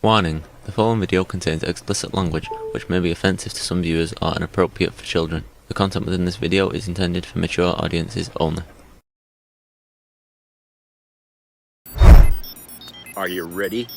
Warning: the following video contains explicit language, which may be offensive to some viewers or inappropriate for children. The content within this video is intended for mature audiences only. Are you ready?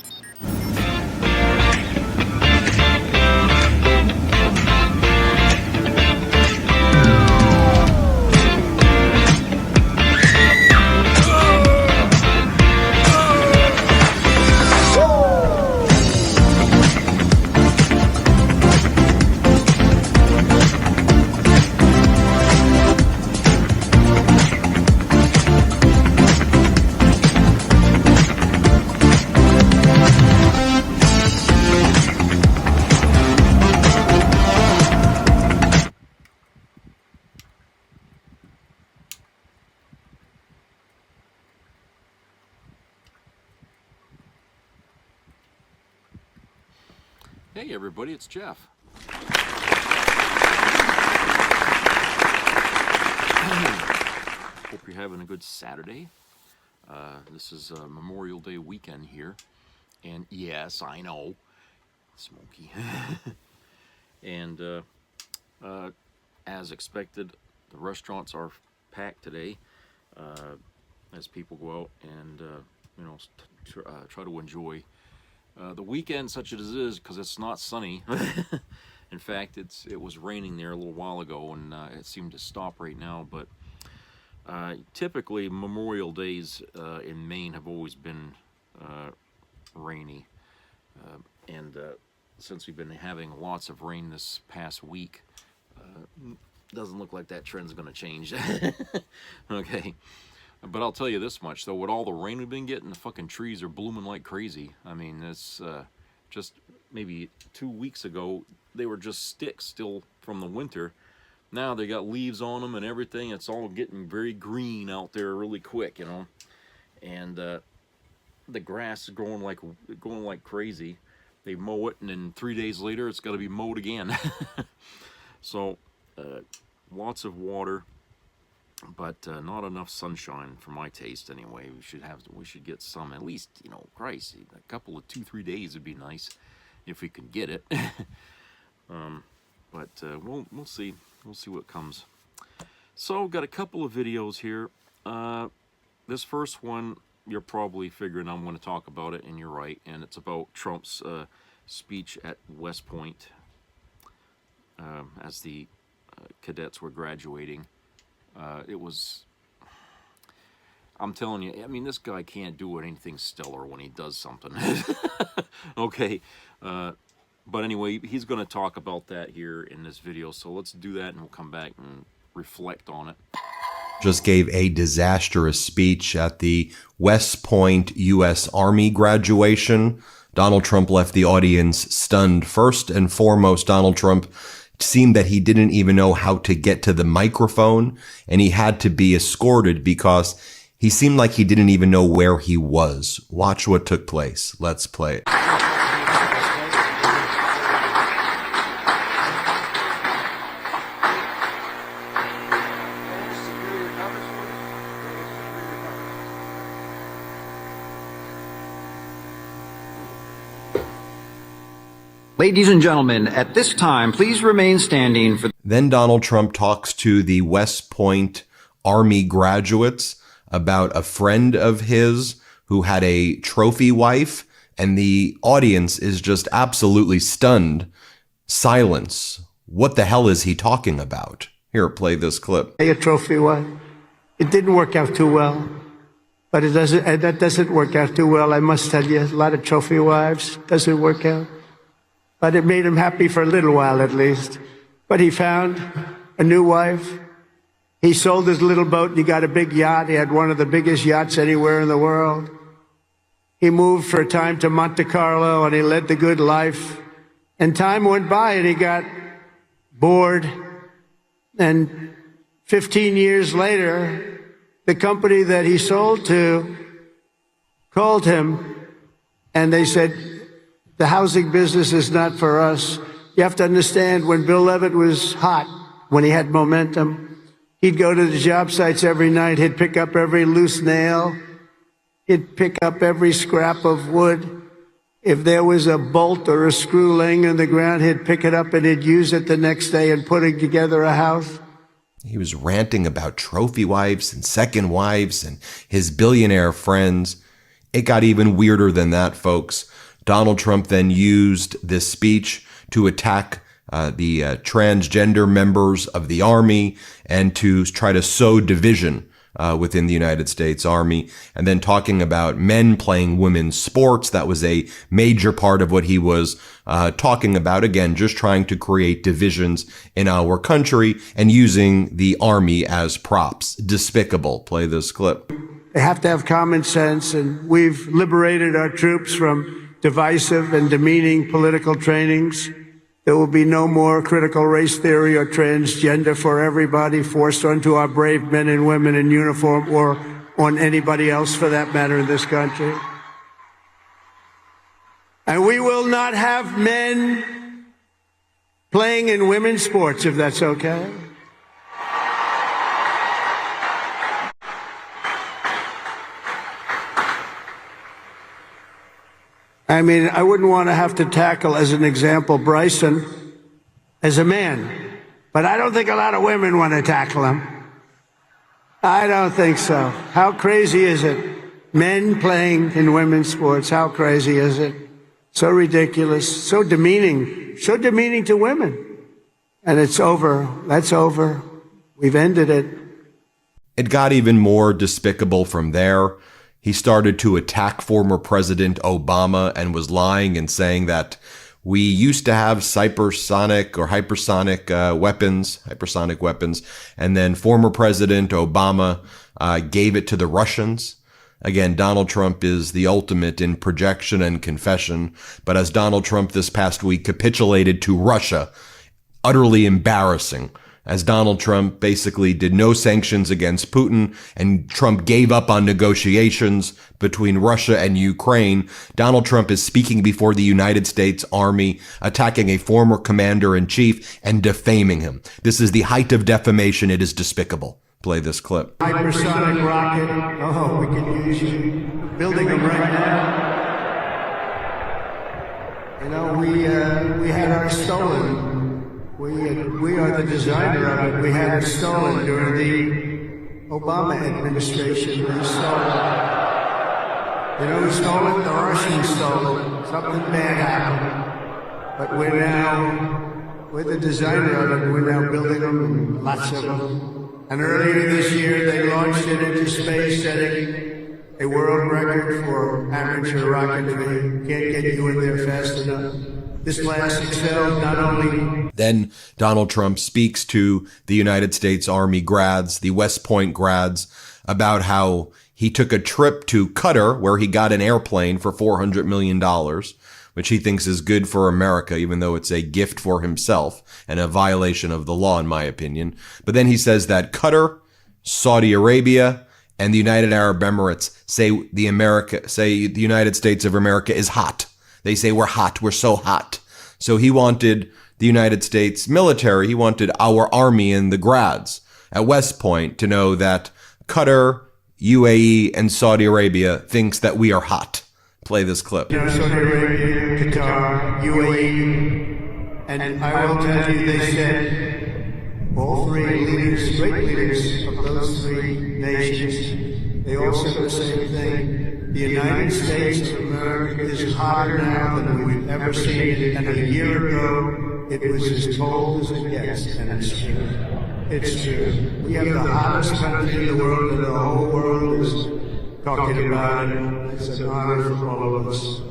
Hey everybody, it's Jeff. Hope you're having a good Saturday. This is Memorial Day weekend here. And yes, I know, smoky. And as expected, the restaurants are packed today as people go out and try to enjoy the weekend, such as it is, because it's not sunny. In fact, it was raining there a little while ago, and it seemed to stop right now. But typically, Memorial Days in Maine have always been rainy, and since we've been having lots of rain this past week, doesn't look like that trend's going to change. Okay. But I'll tell you this much, though, with all the rain we've been getting, the fucking trees are blooming like crazy. I mean, it's just maybe 2 weeks ago, they were just sticks still from the winter. Now they got leaves on them and everything. It's all getting very green out there really quick, you know. And the grass is going like crazy. They mow it, and then 3 days later, it's got to be mowed again. So, lots of water. But not enough sunshine for my taste anyway. We should get some, at least, you know, Christ, a couple of 2-3 days would be nice if we could get it. But we'll see. We'll see what comes. So got a couple of videos here. This first one, you're probably figuring I'm going to talk about it, and you're right. And it's about Trump's speech at West Point as the cadets were graduating. I'm telling you, I mean, this guy can't do anything stellar when he does something. Okay, but anyway, he's going to talk about that here in this video, so let's do that, and we'll come back and reflect on it. Just gave a disastrous speech at the West Point U.S. Army graduation. Donald Trump left the audience stunned. First and foremost, Donald Trump seemed that he didn't even know how to get to the microphone, and he had to be escorted because he seemed like he didn't even know where he was. Watch what took place. Let's play it. Ladies and gentlemen, at this time, please remain standing for... Then Donald Trump talks to the West Point Army graduates about a friend of his who had a trophy wife, and the audience is just absolutely stunned. Silence. What the hell is he talking about? Here, play this clip. A trophy wife. It didn't work out too well, but that doesn't work out too well. I must tell you, a lot of trophy wives doesn't work out. But it made him happy for a little while, at least. But he found a new wife. He sold his little boat and he got a big yacht. He had one of the biggest yachts anywhere in the world. He moved for a time to Monte Carlo and he led the good life. And time went by and he got bored. And 15 years later, the company that he sold to called him and they said, the housing business is not for us. You have to understand, when Bill Levitt was hot, when he had momentum, he'd go to the job sites every night. He'd pick up every loose nail. He'd pick up every scrap of wood. If there was a bolt or a screw laying on the ground, he'd pick it up and he'd use it the next day in putting together a house. He was ranting about trophy wives and second wives and his billionaire friends. It got even weirder than that, folks. Donald Trump then used this speech to attack the transgender members of the Army and to try to sow division within the United States Army, and then talking about men playing women's sports. That was a major part of what he was talking about. Again, just trying to create divisions in our country and using the Army as props. Despicable. Play this clip. They have to have common sense, and we've liberated our troops from divisive and demeaning political trainings. There will be no more critical race theory or transgender for everybody forced onto our brave men and women in uniform or on anybody else for that matter in this country. And we will not have men playing in women's sports, if that's okay. I mean, I wouldn't want to have to tackle, as an example, Bryson as a man. But I don't think a lot of women want to tackle him. I don't think so. How crazy is it? Men playing in women's sports, how crazy is it? So ridiculous, so demeaning to women. And it's over. That's over. We've ended it. It got even more despicable from there. He started to attack former President Obama and was lying and saying that we used to have hypersonic weapons, and then former President Obama gave it to the Russians. Again, Donald Trump is the ultimate in projection and confession, but as Donald Trump this past week capitulated to Russia, utterly embarrassing. As Donald Trump basically did no sanctions against Putin and Trump gave up on negotiations between Russia and Ukraine, Donald Trump is speaking before the United States Army, attacking a former commander-in-chief and defaming him. This is the height of defamation. It is despicable. Play this clip. Hypersonic rocket. Oh, we can use you. Building them right now. You know, we had ours stolen. We are the designer of it. We had it stolen during the Obama administration. They stole it. You know who stole it? The Russians stole it. Something bad happened. But we're the designer of it. We're now building them, lots of them. And earlier this year, they launched it into space, setting a world record for amateur rocketry. Can't get you in there fast enough. This blast excelled not only. Then Donald Trump speaks to the United States Army grads, the West Point grads, about how he took a trip to Qatar where he got an airplane for $400 million, which he thinks is good for America, even though it's a gift for himself and a violation of the law, in my opinion. But then he says that Qatar, Saudi Arabia, and the United Arab Emirates say the United States of America is hot. They say we're hot. We're so hot. So he wanted the United States military. He wanted our army and the grads at West Point to know that Qatar, UAE, and Saudi Arabia thinks that we are hot. Play this clip. You know, Saudi Arabia, Qatar, UAE, and I will tell you, they said all three leaders, great leaders of those three nations, they all said the same thing. The United States of America is hotter now than we've ever seen it, and a year ago it was as cold as it gets, and it's true. It's true. We have the hottest country in the world, and the whole world is talking about it. It's an honor for all of us.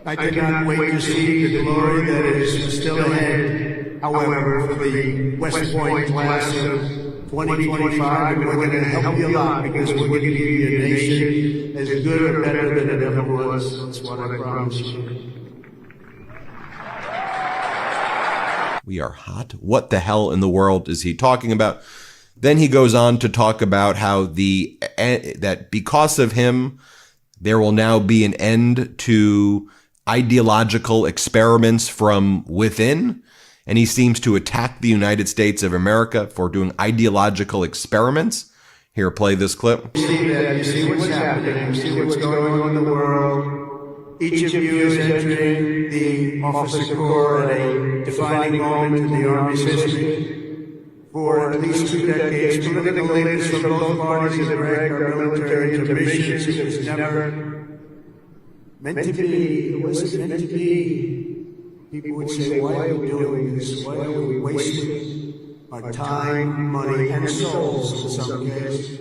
I cannot wait to see the glory that is still ahead. However, for the West Point class of 2025, and we're going to help you a lot because we're going to give you a nation as good or better than it ever was. That's what I promise you. We are hot. What the hell in the world is he talking about? Then he goes on to talk about how that because of him, there will now be an end to ideological experiments from within. And he seems to attack the United States of America for doing ideological experiments. Here, play this clip. You see what's happening. You see what's going on in the world. each of you is entering the officer corps at a defining moment in the Army's history. For at least 2 decades, political leaders from both parties have dragged our military into missions it was never meant to be. It wasn't meant to be. People would say, why are we doing this? Why are we wasting our time, money, and souls in some cases?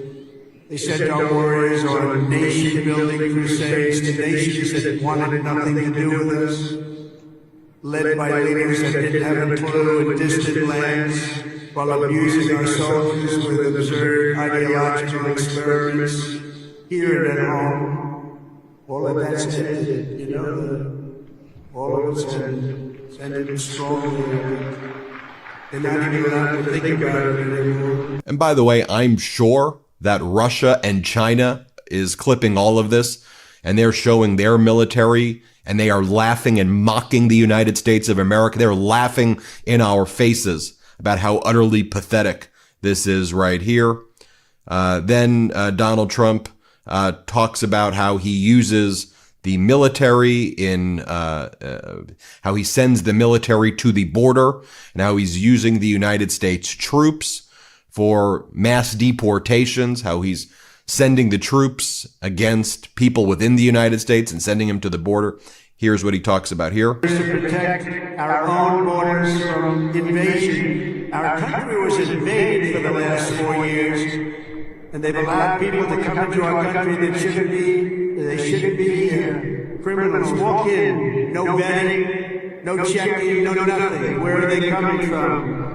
They sent our warriors on nation-building crusades to nations that wanted nothing to do with us, led by leaders that didn't have a clue in distant lands, while abusing our soldiers with absurd ideological experiments here and at home. All of that's ended, you know, all of it's ended strongly. They're not even allowed to think about it anymore. And by the way, I'm sure that Russia and China is clipping all of this, and they're showing their military, and they are laughing and mocking the United States of America. They're laughing in our faces about how utterly pathetic this is right here. Then Donald Trump talks about how he uses the military in how he sends the military to the border, and how he's using the United States troops for mass deportations, how he's sending the troops against people within the United States and sending them to the border. Here's what he talks about here. To protect our own borders from invasion. Our country was invaded for the last 4 years, and they've allowed people to come into our country that shouldn't be here. Criminals walk in, no vetting, no checking, no nothing. Where are they coming from?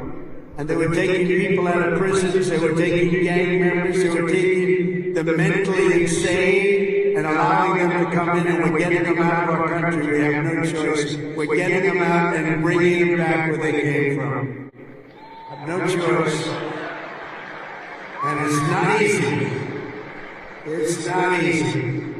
And they were taking people out of prisons, they were taking gang members, they were taking the mentally insane and allowing them to come in, and we're getting them out of our country. We have no choice. We're getting them out and bringing them back where they came from. Have no choice. And it's not easy. It's not easy.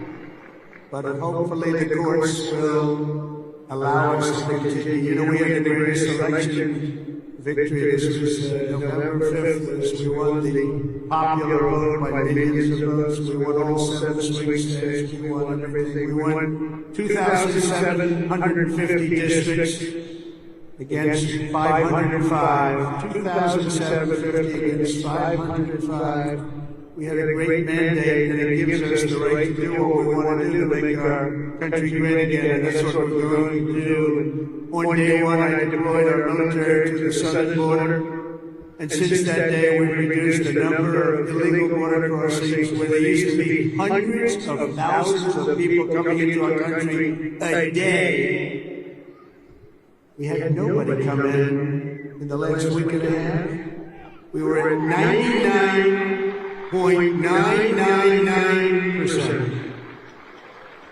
But hopefully the courts will allow us to continue. You know, we had the greatest election victory. This was November 5th. We won the popular vote by millions of votes. We won all 7 swing states. We won everything. We won 2,750 districts against 505. 2,750 against 505. We had a great mandate, and it gives us the right to do what we want to do to make our country great again, and that's what we're going to do. And on day one, I deployed our military to the southern border, and since that day, we've reduced the number of illegal border crossings, where there used to be hundreds of thousands of people coming into our country a day. We had nobody come in the last week and a half. We were at 99.999%.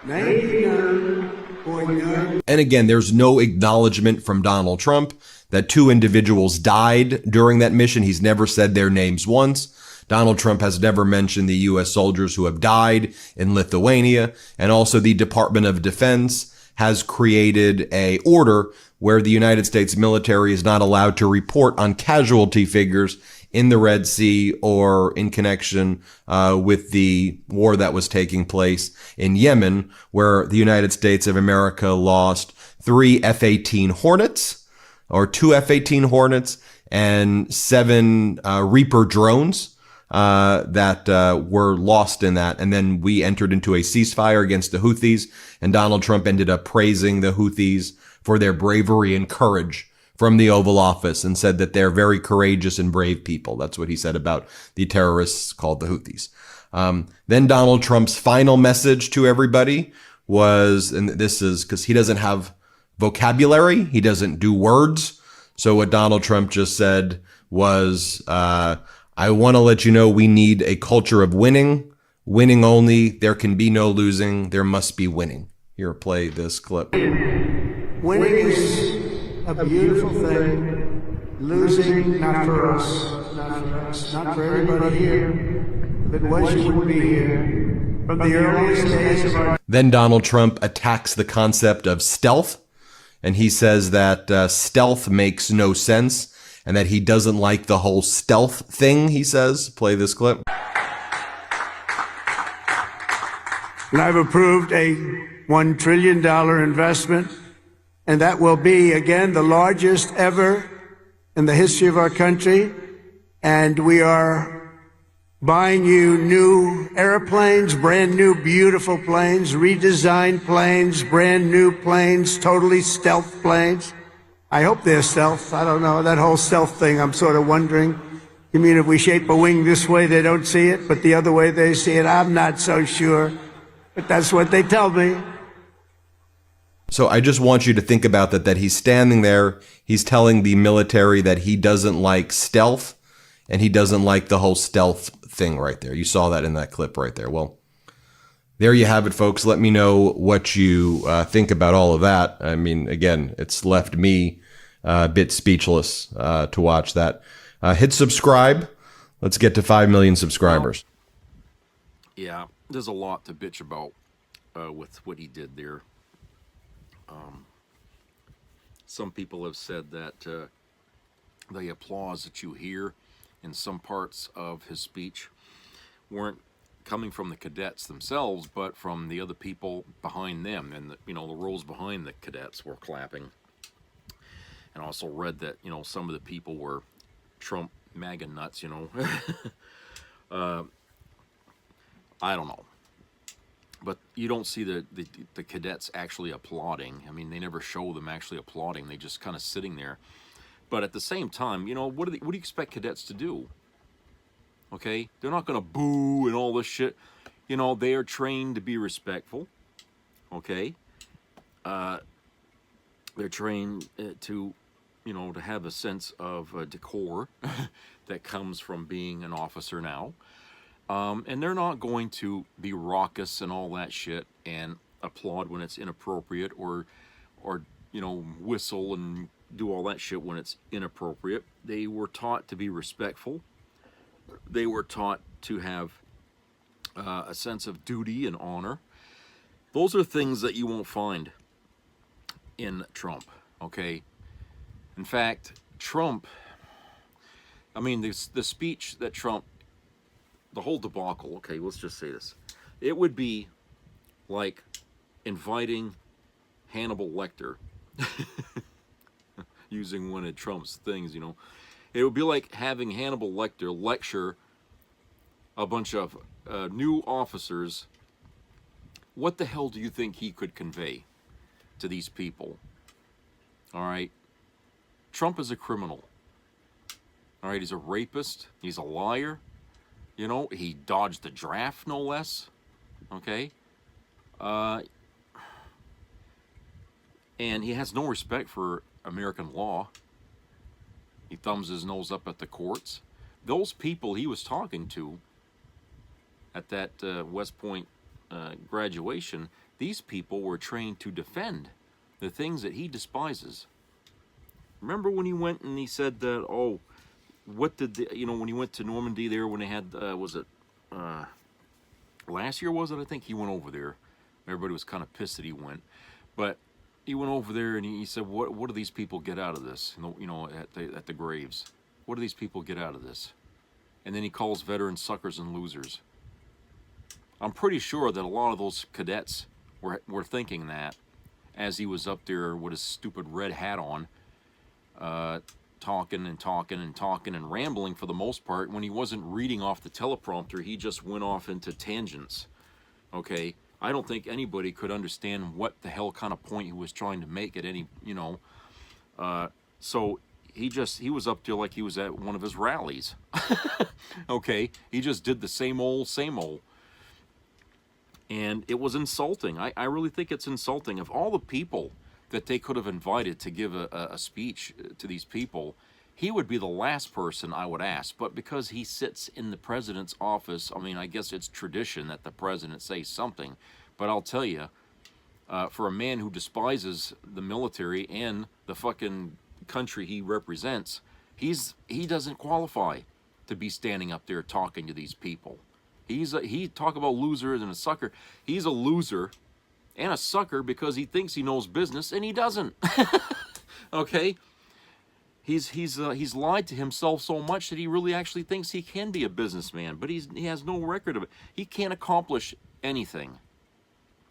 99.9. And again, there's no acknowledgement from Donald Trump that 2 individuals died during that mission. He's never said their names once. Donald Trump has never mentioned the U.S. soldiers who have died in Lithuania. And also the Department of Defense has created a order where the United States military is not allowed to report on casualty figures in the Red Sea or in connection with the war that was taking place in Yemen, where the United States of America lost 3 F-18 Hornets, or 2 F-18 Hornets, and 7 Reaper drones that were lost in that. And then we entered into a ceasefire against the Houthis, and Donald Trump ended up praising the Houthis for their bravery and courage from the Oval Office, and said that they're very courageous and brave people. That's what he said about the terrorists called the Houthis. Then Donald Trump's final message to everybody was, and this is because he doesn't have vocabulary, he doesn't do words. So what Donald Trump just said was, I want to let you know we need a culture of winning. Winning only. There can be no losing. There must be winning. Here, play this clip. Winning is a beautiful thing. Losing, not for us. Not for us. Not for everybody here. If it was, you wouldn't be here. From the earliest days of our... Then Donald Trump attacks the concept of stealth. And he says that stealth makes no sense, and that he doesn't like the whole stealth thing, he says. Play this clip. And I've approved a $1 trillion investment. And that will be, again, the largest ever in the history of our country. And we are buying you new airplanes, brand new, beautiful planes, redesigned planes, brand new planes, totally stealth planes. I hope they're stealth. I don't know. That whole stealth thing, I'm sort of wondering. You mean if we shape a wing this way, they don't see it, but the other way they see it? I'm not so sure. But that's what they tell me. So I just want you to think about that he's standing there, he's telling the military that he doesn't like stealth, and he doesn't like the whole stealth thing right there. You saw that in that clip right there. Well, there you have it, folks. Let me know what you think about all of that. I mean, again, it's left me a bit speechless to watch that. Hit subscribe. Let's get to 5 million subscribers. Yeah, there's a lot to bitch about with what he did there. Some people have said that the applause that you hear in some parts of his speech weren't coming from the cadets themselves, but from the other people behind them, and the rows behind the cadets were clapping. And also read that some of the people were Trump MAGA nuts. I don't know, but you don't see the cadets actually applauding. I mean, they never show them actually applauding. They just kind of sitting there. But at the same time, what do you expect cadets to do? Okay, they're not going to boo and all this shit. They are trained to be respectful. Okay, they're trained to have a sense of decor that comes from being an officer now. And they're not going to be raucous and all that shit and applaud when it's inappropriate or whistle and do all that shit when it's inappropriate. They were taught to be respectful. They were taught to have a sense of duty and honor. Those are things that you won't find in Trump, okay? In fact, Trump, the speech that Trump, the whole debacle, okay, let's just say this. It would be like inviting Hannibal Lecter, using one of Trump's things, It would be like having Hannibal Lecter lecture a bunch of new officers. What the hell do you think he could convey to these people? All right? Trump is a criminal. All right? He's a rapist. He's a liar. He dodged the draft, no less. Okay? And he has no respect for American law. He thumbs his nose up at the courts. Those people he was talking to at that West Point graduation, these people were trained to defend the things that he despises. Remember when he went and he said that, what did when he went to Normandy there, when they had, was it last year, was it? I think he went over there. Everybody was kind of pissed that he went. But he went over there and he said, what do these people get out of this? At the graves. What do these people get out of this? And then he calls veterans suckers and losers. I'm pretty sure that a lot of those cadets were thinking that as he was up there with his stupid red hat on, talking and rambling for the most part. When he wasn't reading off the teleprompter, he just went off into tangents. Okay? I don't think anybody could understand what the hell kind of point he was trying to make at any, so he was up there like he was at one of his rallies. Okay? He just did the same old. And it was insulting. I really think it's insulting. Of all the people that they could have invited to give a speech to these people, he would be the last person I would ask. But because he sits in the president's office, I guess it's tradition that the president say something. But I'll tell you, for a man who despises the military and the fucking country he represents, he doesn't qualify to be standing up there talking to these people. He talk about losers and a sucker. He's a loser and a sucker because he thinks he knows business and he doesn't. Okay? He's lied to himself so much that he really actually thinks he can be a businessman, but he has no record of it. He can't accomplish anything.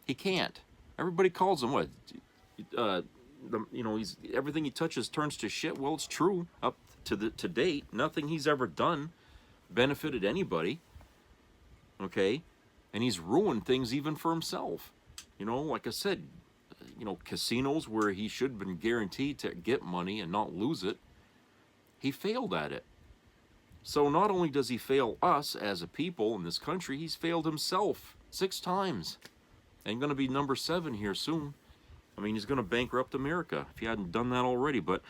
He can't. Everybody calls him what? You know, he's everything he touches turns to shit. Well, it's true. Up to date, nothing he's ever done benefited anybody. Okay, and he's ruined things even for himself. You know, like I said, you know, casinos where he should have been guaranteed to get money and not lose it, he failed at it. So not only does he fail us as a people in this country, he's failed himself 6 times. And going to be number 7 here soon. I mean, he's going to bankrupt America if he hadn't done that already. But,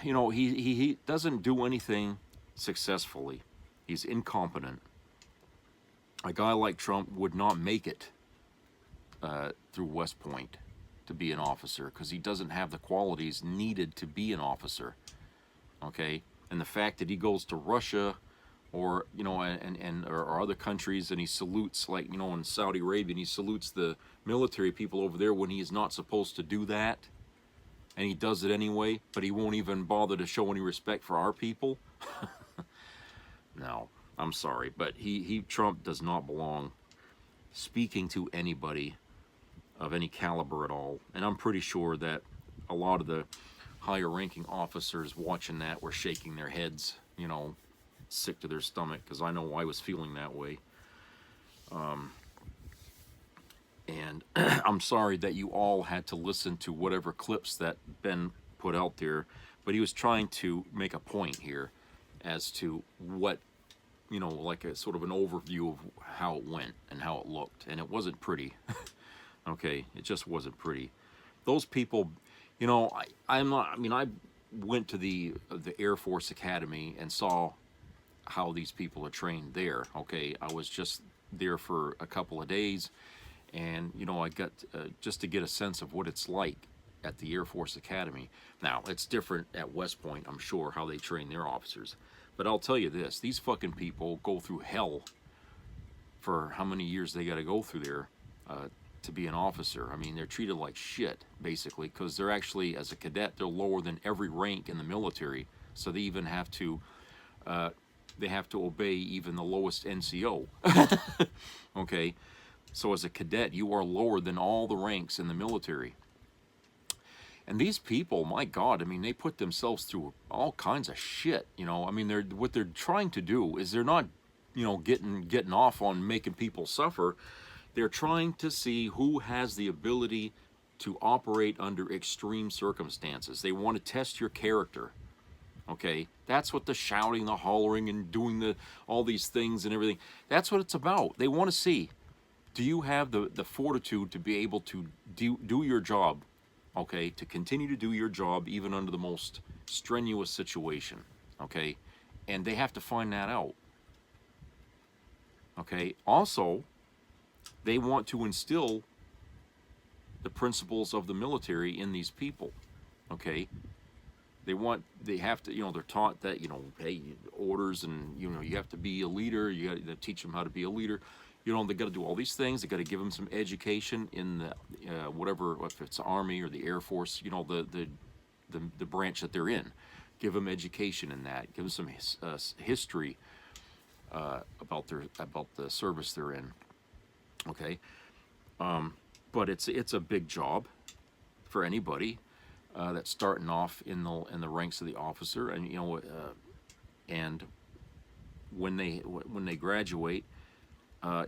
you know, he doesn't do anything successfully. He's incompetent. A guy like Trump would not make it through West Point to be an officer because he doesn't have the qualities needed to be an officer. Okay? And the fact that he goes to Russia or, you know, or other countries and he salutes, like, you know, in Saudi Arabia, and he salutes the military people over there when he is not supposed to do that. And he does it anyway, but he won't even bother to show any respect for our people. No, I'm sorry, but Trump does not belong speaking to anybody of any caliber at all. And I'm pretty sure that a lot of the higher ranking officers watching that were shaking their heads, you know, sick to their stomach, because I know I was feeling that way. And I'm sorry that you all had to listen to whatever clips that Ben put out there, but he was trying to make a point here as to what, you know, like a sort of an overview of how it went and how it looked, and it wasn't pretty. Okay, it just wasn't pretty. Those people, you know, I went to the Air Force Academy and saw how these people are trained there. Okay, I was just there for a couple of days, and, you know, I got just to get a sense of what it's like at the Air Force Academy. Now, it's different at West Point, I'm sure, how they train their officers. But I'll tell you this, these fucking people go through hell for how many years they got to go through there to be an officer. I mean, they're treated like shit, basically, because they're actually, as a cadet, they're lower than every rank in the military. So they even have to, obey even the lowest NCO. Okay? So as a cadet, you are lower than all the ranks in the military. And these people, my God, I mean, they put themselves through all kinds of shit, you know. I mean, what they're trying to do is they're not, you know, getting off on making people suffer. They're trying to see who has the ability to operate under extreme circumstances. They want to test your character. Okay? That's what the shouting, the hollering, and doing all these things and everything, that's what it's about. They want to see, do you have the fortitude to be able to do your job? Okay, to continue to do your job even under the most strenuous situation, okay? And they have to find that out, okay? Also, they want to instill the principles of the military in these people, okay? They have to, you know, they're taught that, you know, hey, orders, and, you know, you have to be a leader, you got to teach them how to be a leader. You know, they got to do all these things. They got to give them some education in the whatever, if it's the Army or the Air Force, you know, the branch that they're in. Give them education in that. Give them some history about the service they're in. Okay, but it's a big job for anybody that's starting off in the ranks of the officer, and, you know, and when they graduate.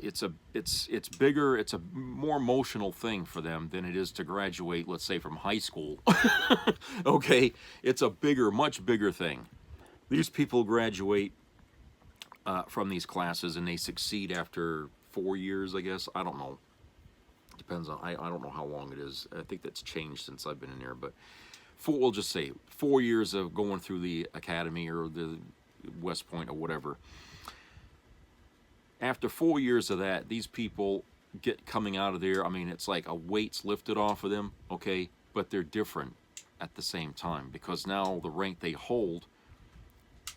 It's bigger, it's a more emotional thing for them than it is to graduate, let's say, from high school. Okay, it's a much bigger thing. These people graduate from these classes and they succeed after 4 years, I guess. I don't know. Depends on, I don't know how long it is. I think that's changed since I've been in there, but we'll just say 4 years of going through the academy or the West Point or whatever. After 4 years of that, these people coming out of there, I mean, it's like a weight's lifted off of them, okay? But they're different at the same time, because now the rank they hold,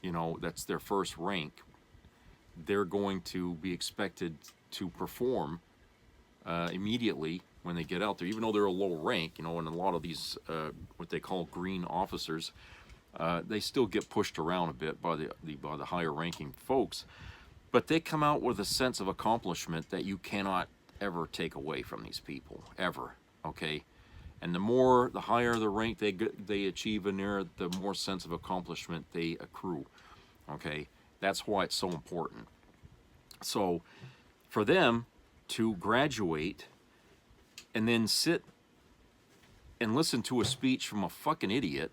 you know, that's their first rank, they're going to be expected to perform immediately when they get out there, even though they're a low rank, you know, and a lot of these, what they call green officers, they still get pushed around a bit by the higher ranking folks. But they come out with a sense of accomplishment that you cannot ever take away from these people, ever, okay? And the higher the rank they achieve in there, the more sense of accomplishment they accrue, okay? That's why it's so important. So for them to graduate and then sit and listen to a speech from a fucking idiot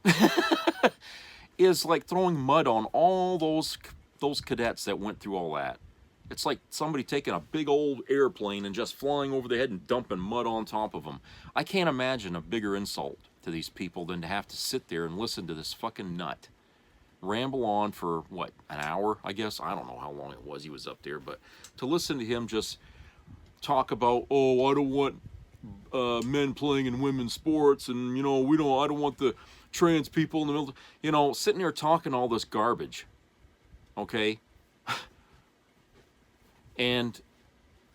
is like throwing mud on all those cadets that went through all that. It's like somebody taking a big old airplane and just flying over their head and dumping mud on top of them. I can't imagine a bigger insult to these people than to have to sit there and listen to this fucking nut ramble on for, what, an hour, I guess? I don't know how long it was he was up there, but to listen to him just talk about, oh, I don't want men playing in women's sports, and, you know, I don't want the trans people in the middle, you know, sitting there talking all this garbage, okay? And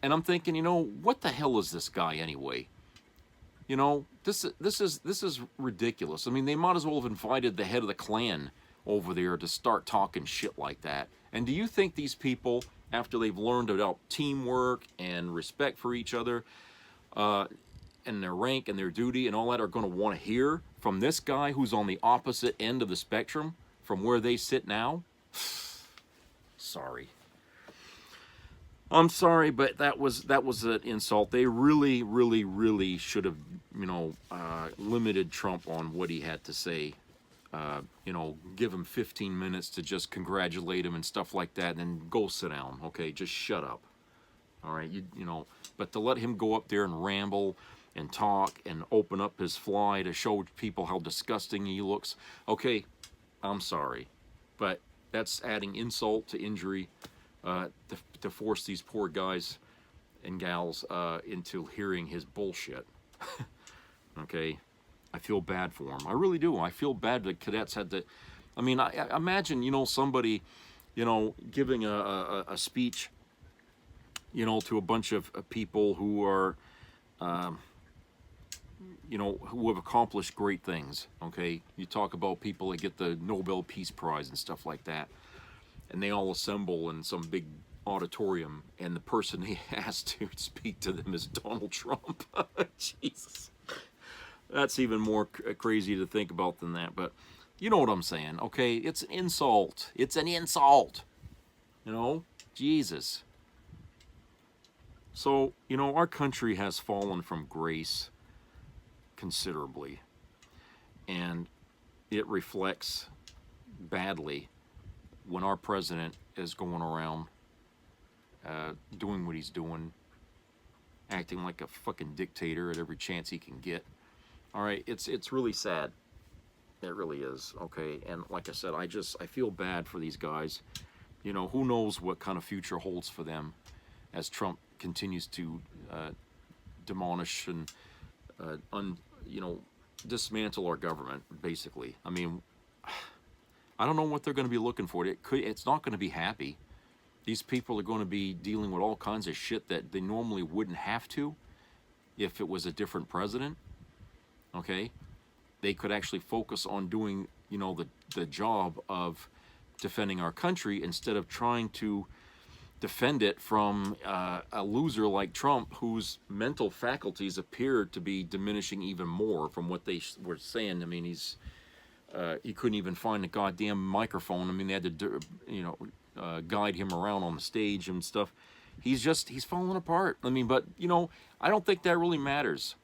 I'm thinking, you know, what the hell is this guy anyway? You know, this is ridiculous. I mean, they might as well have invited the head of the Klan over there to start talking shit like that. And do you think these people, after they've learned about teamwork and respect for each other, and their rank and their duty and all that, are going to want to hear from this guy who's on the opposite end of the spectrum from where they sit now? Sorry. I'm sorry, but that was an insult. They really, really, really should have, you know, limited Trump on what he had to say. You know, give him 15 minutes to just congratulate him and stuff like that, and then go sit down. Okay, just shut up. All right, you know, but to let him go up there and ramble and talk and open up his fly to show people how disgusting he looks. Okay, I'm sorry, but that's adding insult to injury. To force these poor guys and gals into hearing his bullshit. Okay, I feel bad for him. I really do. I feel bad that cadets had to. I mean, I imagine, you know, somebody, you know, giving a speech, you know, to a bunch of people who are, you know, who have accomplished great things. Okay, you talk about people that get the Nobel Peace Prize and stuff like that, and they all assemble in some big auditorium, and the person he has to speak to them is Donald Trump. Jesus, that's even more crazy to think about than that. But you know what I'm saying, okay? It's an insult. It's an insult. You know, Jesus. So, you know, our country has fallen from grace considerably, and it reflects badly when our president is going around doing what he's doing, acting like a fucking dictator at every chance he can get. All right, it's really sad. It really is, okay? And like I said, I feel bad for these guys. You know, who knows what kind of future holds for them as Trump continues to demolish and you know, dismantle our government, basically. I mean, I don't know what they're going to be looking for. It's not going to be happy. These people are going to be dealing with all kinds of shit that they normally wouldn't have to if it was a different president. Okay? They could actually focus on doing, you know, the job of defending our country instead of trying to defend it from a loser like Trump, whose mental faculties appear to be diminishing even more from what they were saying. I mean, he couldn't even find a goddamn microphone. I mean, they had to, you know, guide him around on the stage and stuff. He's falling apart. I mean, but, you know, I don't think that really matters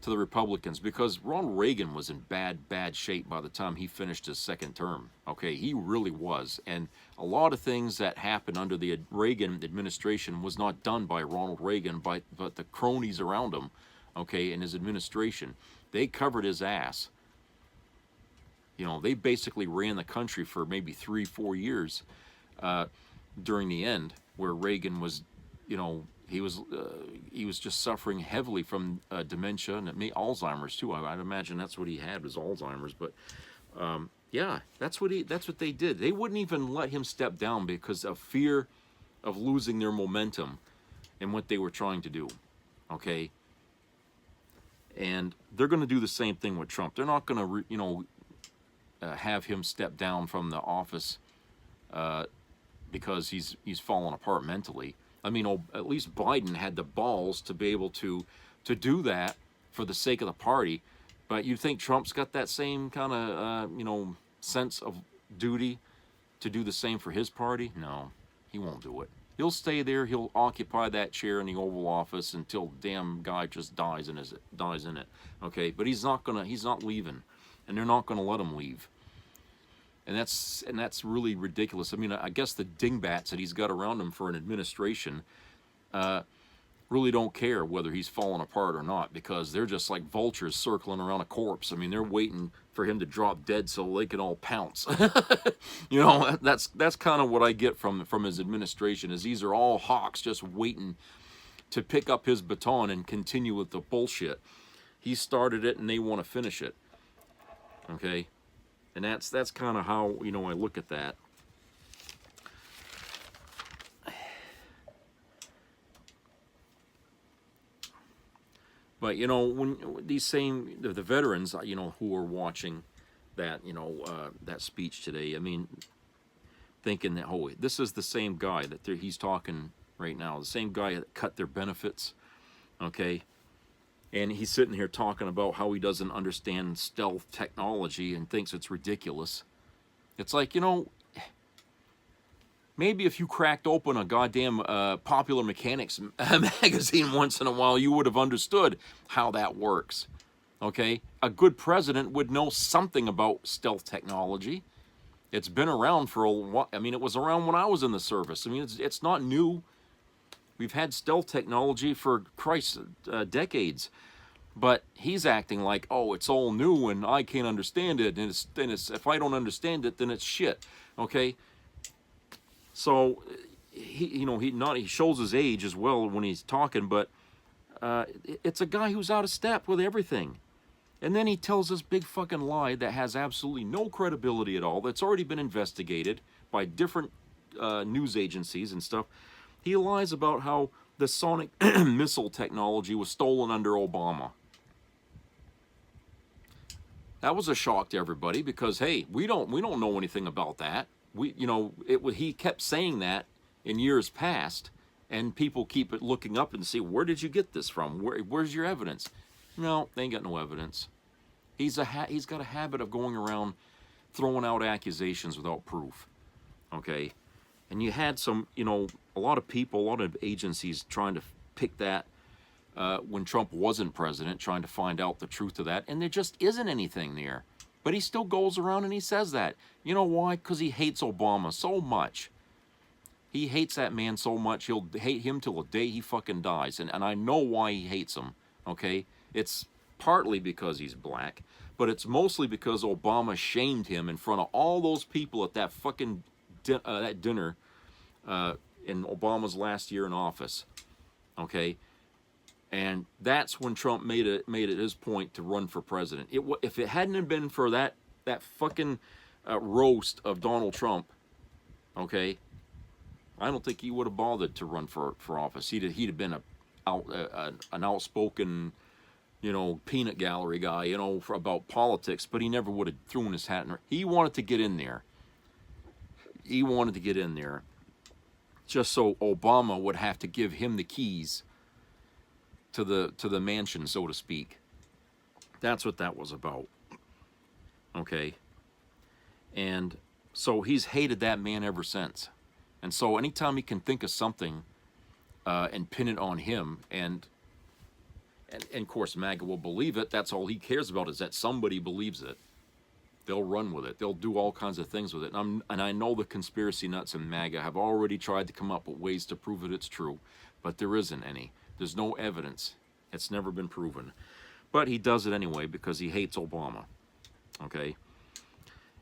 to the Republicans, because Ronald Reagan was in bad shape by the time he finished his second term. Okay, he really was. And a lot of things that happened under the Reagan administration was not done by Ronald Reagan, but the cronies around him, okay, in his administration. They covered his ass. You know, they basically ran the country for maybe 3-4 years during the end, where Reagan was, you know, he was just suffering heavily from dementia and Alzheimer's too. I'd imagine that's what he had, was Alzheimer's. But yeah, that's what they did. They wouldn't even let him step down because of fear of losing their momentum in what they were trying to do. Okay, and they're going to do the same thing with Trump. They're not going to, have him step down from the office because he's fallen apart mentally. I mean, at least Biden had the balls to be able to do that for the sake of the party. But you think Trump's got that same kind of, sense of duty to do the same for his party? No, he won't do it. He'll stay there. He'll occupy that chair in the Oval Office until the damn guy just dies in it. Okay, but he's not leaving, and they're not gonna let him leave. And that's really ridiculous. I mean, I guess the dingbats that he's got around him for an administration really don't care whether he's falling apart or not, because they're just like vultures circling around a corpse. I mean, they're waiting for him to drop dead so they can all pounce. That's kind of what I get from his administration, is these are all hawks just waiting to pick up his baton and continue with the bullshit. He started it and they want to finish it. Okay? And that's kind of how, I look at that. But, when these the veterans, who are watching that, that speech today, I mean, thinking that, oh, this is the same guy that he's talking right now, the same guy that cut their benefits, okay? And he's sitting here talking about how he doesn't understand stealth technology and thinks it's ridiculous. It's like, maybe if you cracked open a goddamn Popular Mechanics magazine once in a while, you would have understood how that works. Okay? A good president would know something about stealth technology. It's been around for a while. I mean, it was around when I was in the service. I mean, it's not new. We've had stealth technology for, Christ, decades. But he's acting like, oh, it's all new and I can't understand it. And it's if I don't understand it, then it's shit. Okay? So he shows his age as well when he's talking, but it's a guy who's out of step with everything. And then he tells this big fucking lie that has absolutely no credibility at all, that's already been investigated by different news agencies and stuff. He lies about how the sonic missile technology was stolen under Obama. That was a shock to everybody because, hey, we don't know anything about that. He kept saying that in years past, and people keep looking up and see, where did you get this from? Where's your evidence? No, they ain't got no evidence. He's got a habit of going around throwing out accusations without proof. Okay, and you had some, a lot of people, a lot of agencies trying to pick that when Trump wasn't president, trying to find out the truth of that, and there just isn't anything there. But he still goes around and he says that. You know why? Because he hates Obama so much. He hates that man so much, he'll hate him till the day he fucking dies. And I know why he hates him, okay? It's partly because he's black, but it's mostly because Obama shamed him in front of all those people at that fucking that dinner in Obama's last year in office, okay? And that's when Trump made it his point to run for president. If it hadn't been for that fucking roast of Donald Trump, okay, I don't think he would have bothered to run for office. He'd have been an outspoken, peanut gallery guy, about politics, but he never would have thrown his hat in. He wanted to get in there. Just so Obama would have to give him the keys to the mansion, so to speak. That's what that was about. Okay. And so he's hated that man ever since. And so anytime he can think of something and pin it on him, and of course MAGA will believe it, that's all he cares about, is that somebody believes it. They'll run with it. They'll do all kinds of things with it. And I know the conspiracy nuts in MAGA have already tried to come up with ways to prove that it's true, but there isn't any. There's no evidence. It's never been proven. But he does it anyway because he hates Obama. Okay?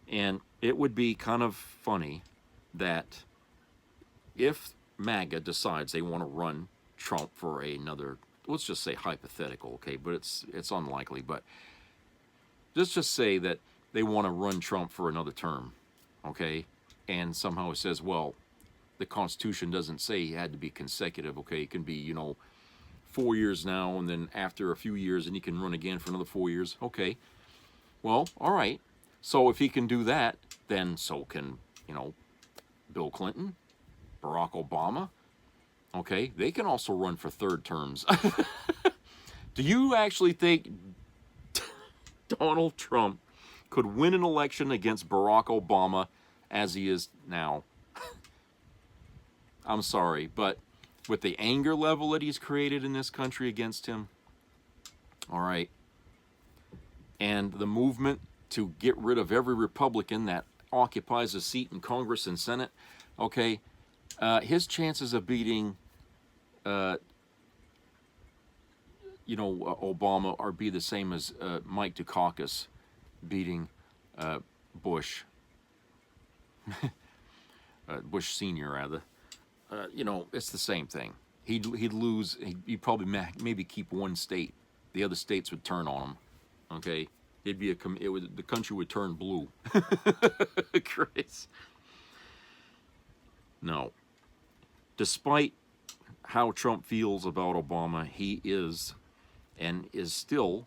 And it would be kind of funny that if MAGA decides they want to run Trump for another, let's just say hypothetical, okay, but it's unlikely, but let's just say that they want to run Trump for another term, okay, and somehow it says, well, the Constitution doesn't say he had to be consecutive, okay, it can be, 4 years now, and then after a few years, and he can run again for another 4 years, okay, well, all right, so if he can do that, then so can, Bill Clinton, Barack Obama, Okay, they can also run for third terms. Do you actually think Donald Trump could win an election against Barack Obama as he is now? I'm sorry, but with the anger level that he's created in this country against him, all right, and the movement to get rid of every Republican that occupies a seat in Congress and Senate, okay, his chances of beating, Obama are be the same as Mike Dukakis beating Bush, Bush Senior rather. It's the same thing. He'd lose. He'd probably maybe keep one state. The other states would turn on him. Okay, the country would turn blue. Chris. No. Despite how Trump feels about Obama, he is and is still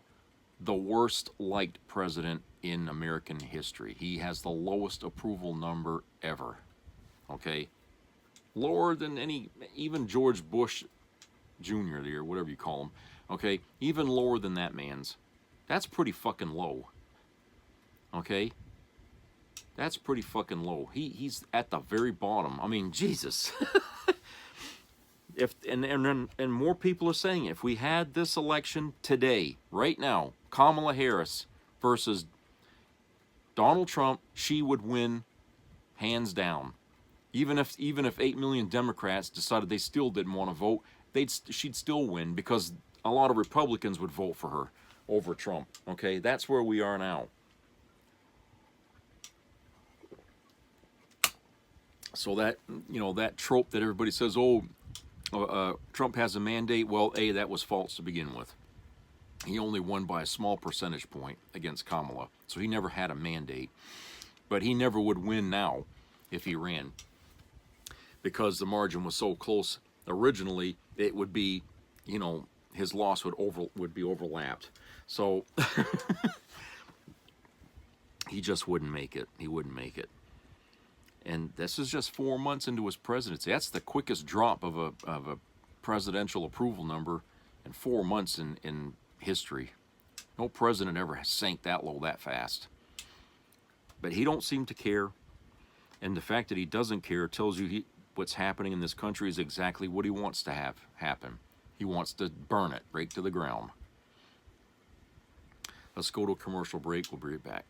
the worst liked president in American history. He has the lowest approval number ever. Okay? Lower than even George Bush Jr. there, whatever you call him. Okay? Even lower than that man's. That's pretty fucking low. Okay? That's pretty fucking low. He's at the very bottom. I mean, Jesus. And more people are saying, if we had this election today, right now, Kamala Harris versus Donald Trump, she would win hands down. Even if 8 million Democrats decided they still didn't want to vote, she'd still win because a lot of Republicans would vote for her over Trump. Okay, that's where we are now. So that, that trope that everybody says, Trump has a mandate. Well, that was false to begin with. He only won by a small percentage point against Kamala. So he never had a mandate. But he never would win now if he ran. Because the margin was so close. Originally, it would be, his loss would be overlapped. So he just wouldn't make it. He wouldn't make it. And this is just 4 months into his presidency. That's the quickest drop of a presidential approval number in 4 months in history. No president ever sank that low that fast. But he don't seem to care. And the fact that he doesn't care tells you what's happening in this country is exactly what he wants to have happen. He wants to burn it right to the ground. Let's go to a commercial break. We'll be right back.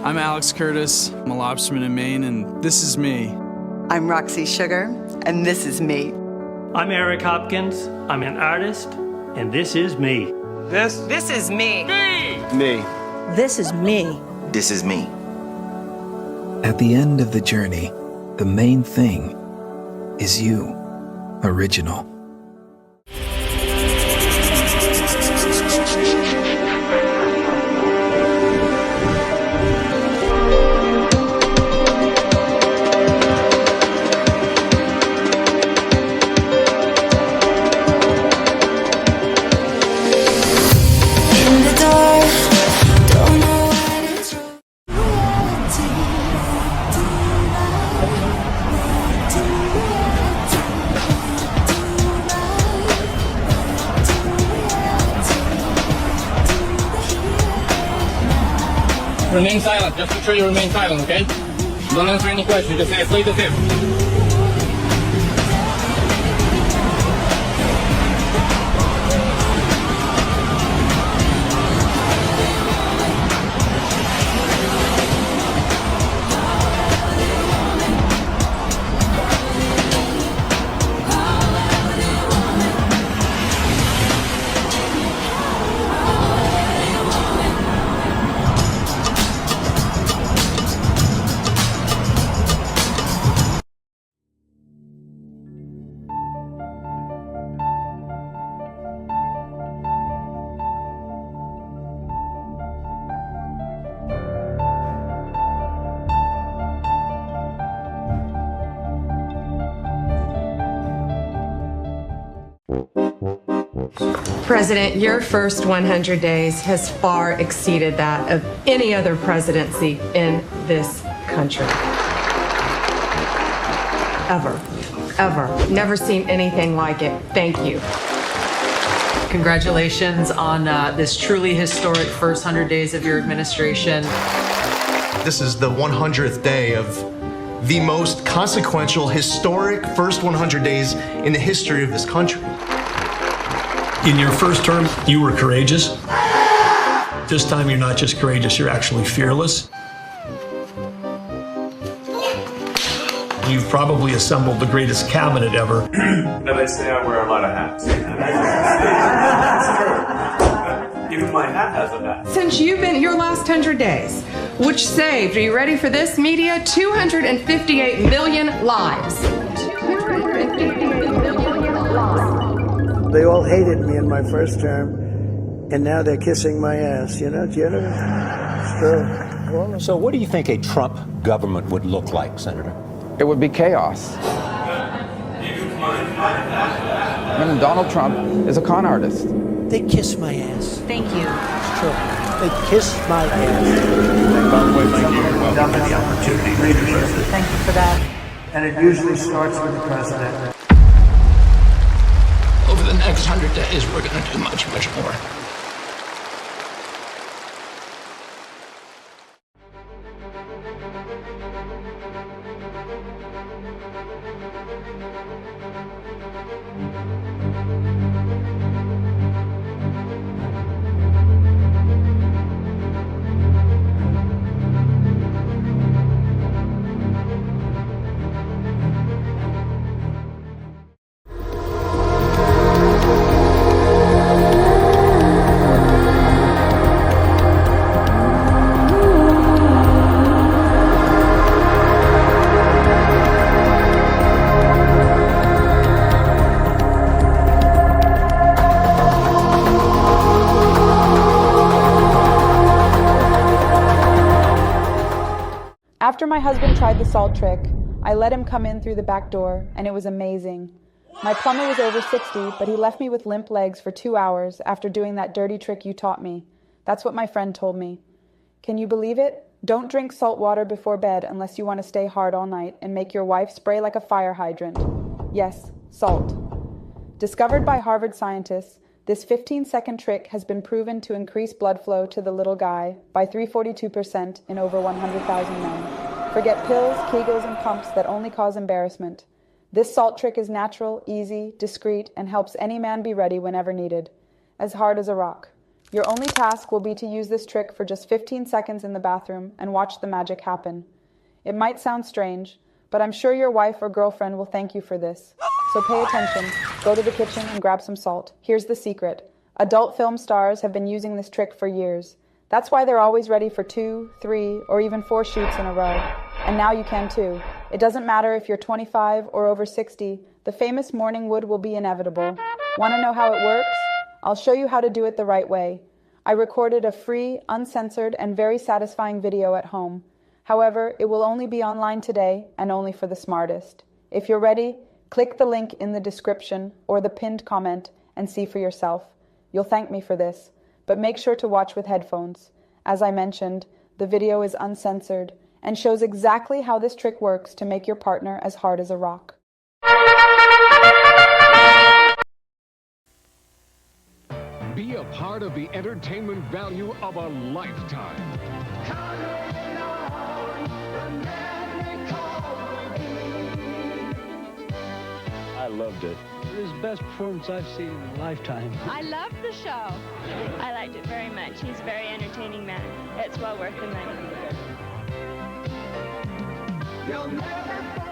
I'm Alex Curtis. I'm a lobsterman in Maine, and this is me. I'm Roxy Sugar, and this is me. I'm Eric Hopkins. I'm an artist, and this is me. This is me. Me. This is me. This is me. At the end of the journey, the main thing is you, original. Remain silent. Just make sure you remain silent, okay? Don't answer any questions. Just say, plead the fifth. President, your first 100 days has far exceeded that of any other presidency in this country. Ever. Never seen anything like it. Thank you. Congratulations on this truly historic first 100 days of your administration. This is the 100th day of the most consequential, historic first 100 days in the history of this country. In your first term, you were courageous. This time, you're not just courageous, you're actually fearless. You've probably assembled the greatest cabinet ever. They say I wear a lot of hats. Even my hat has a hat. Since you've been your last 100 days, which saved, are you ready for this, media? 258 million lives. 258 million lives. They all hated me in my first term, and now they're kissing my ass. You know, it's true. So what do you think a Trump government would look like, Senator? It would be chaos. Donald Trump is a con artist. They kiss my ass. Thank you. It's true. They kiss my ass. By the way, thank you for the opportunity. Thank you for that. And it usually starts with the president. Over the next 100 days, we're going to do much, much more. After my husband tried the salt trick, I let him come in through the back door, and it was amazing. My plumber was over 60, but he left me with limp legs for 2 hours after doing that dirty trick you taught me. That's what my friend told me. Can you believe it? Don't drink salt water before bed unless you want to stay hard all night and make your wife spray like a fire hydrant. Yes, salt. Discovered by Harvard scientists, this 15-second trick has been proven to increase blood flow to the little guy by 342% in over 100,000 men. Forget pills, Kegels, and pumps that only cause embarrassment. This salt trick is natural, easy, discreet, and helps any man be ready whenever needed. As hard as a rock. Your only task will be to use this trick for just 15 seconds in the bathroom and watch the magic happen. It might sound strange, but I'm sure your wife or girlfriend will thank you for this. So pay attention, go to the kitchen and grab some salt. Here's the secret. Adult film stars have been using this trick for years. That's why they're always ready for 2, 3, or even 4 shoots in a row. And now you can too. It doesn't matter if you're 25 or over 60, the famous morning wood will be inevitable. Want to know how it works? I'll show you how to do it the right way. I recorded a free, uncensored, and very satisfying video at home. However, it will only be online today and only for the smartest. If you're ready, click the link in the description or the pinned comment and see for yourself. You'll thank me for this, but make sure to watch with headphones. As I mentioned, the video is uncensored and shows exactly how this trick works to make your partner as hard as a rock. Be a part of the entertainment value of a lifetime. I loved it. It was the best performance I've seen in a lifetime. I loved the show. I liked it very much. He's a very entertaining man. It's well worth the money.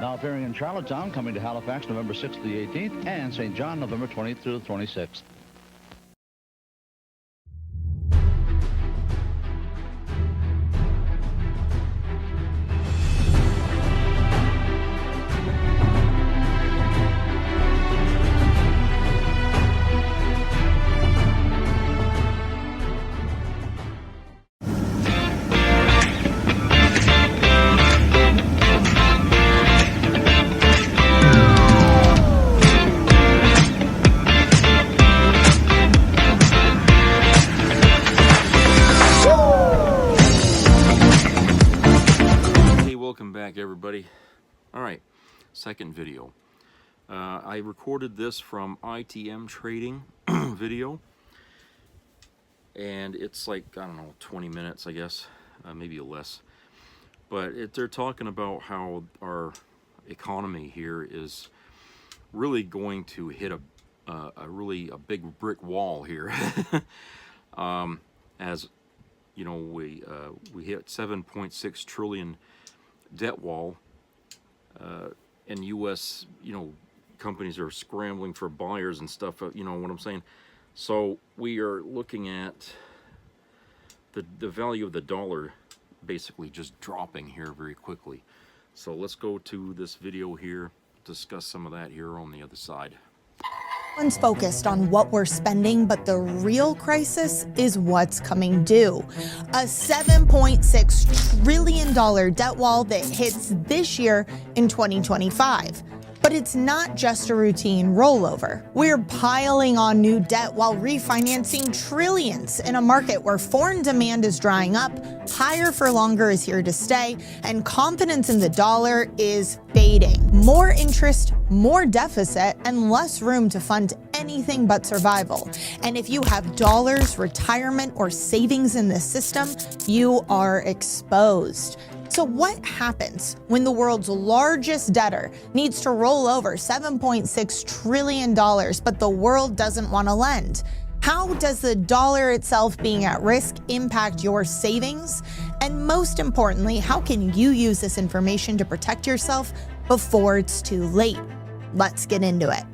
Now appearing in Charlottetown, coming to Halifax November 6th to the 18th, and St. John November 20th through the 26th. welcome back everybody. All right, second video. I recorded this from ITM Trading video, and it's like, I don't know, 20 minutes, I guess, maybe less. But they're talking about how our economy here is really going to hit a big brick wall here. As you know, we hit 7.6 trillion debt wall, and U.S. companies are scrambling for buyers and stuff. You know what I'm saying? So we are looking at the value of the dollar basically just dropping here very quickly. So let's go to this video here, discuss some of that here on the other side. Everyone's focused on what we're spending, but the real crisis is what's coming due. A $7.6 trillion debt wall that hits this year in 2025. But it's not just a routine rollover. We're piling on new debt while refinancing trillions in a market where foreign demand is drying up, higher for longer is here to stay, and confidence in the dollar is fading. More interest, more deficit, and less room to fund anything but survival. And if you have dollars, retirement, or savings in this system, you are exposed. So what happens when the world's largest debtor needs to roll over $7.6 trillion, but the world doesn't want to lend? How does the dollar itself being at risk impact your savings? And most importantly, how can you use this information to protect yourself before it's too late? Let's get into it.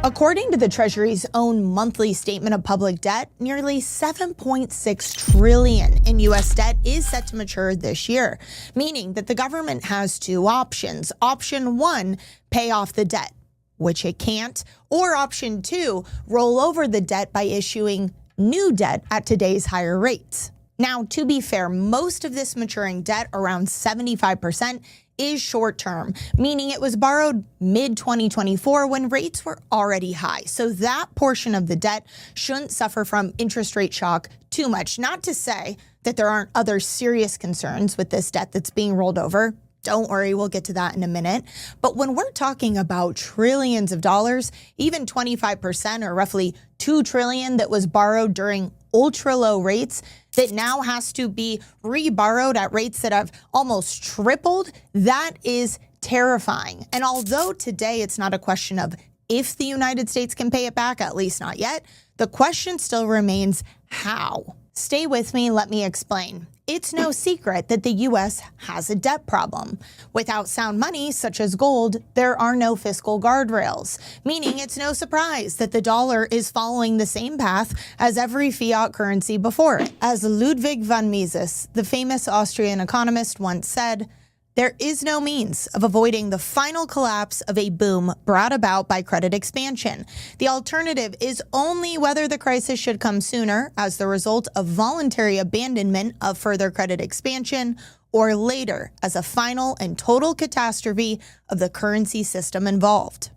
According to the Treasury's own monthly statement of public debt, nearly $7.6 trillion in U.S. debt is set to mature this year, meaning that the government has two options. Option one, pay off the debt, which it can't, or option two, roll over the debt by issuing new debt at today's higher rates. Now, to be fair, most of this maturing debt, around 75%, is short-term, meaning it was borrowed mid-2024 when rates were already high. So that portion of the debt shouldn't suffer from interest rate shock too much. Not to say that there aren't other serious concerns with this debt that's being rolled over. Don't worry, we'll get to that in a minute. But when we're talking about trillions of dollars, even 25% or roughly $2 trillion that was borrowed during ultra low rates that now has to be reborrowed at rates that have almost tripled, that is terrifying. And although today it's not a question of if the United States can pay it back, at least not yet, the question still remains how. Stay with me, let me explain. It's no secret that the U.S. has a debt problem. Without sound money, such as gold, there are no fiscal guardrails, meaning it's no surprise that the dollar is following the same path as every fiat currency before it. As Ludwig von Mises, the famous Austrian economist, once said, there is no means of avoiding the final collapse of a boom brought about by credit expansion. The alternative is only whether the crisis should come sooner as the result of voluntary abandonment of further credit expansion, or later as a final and total catastrophe of the currency system involved.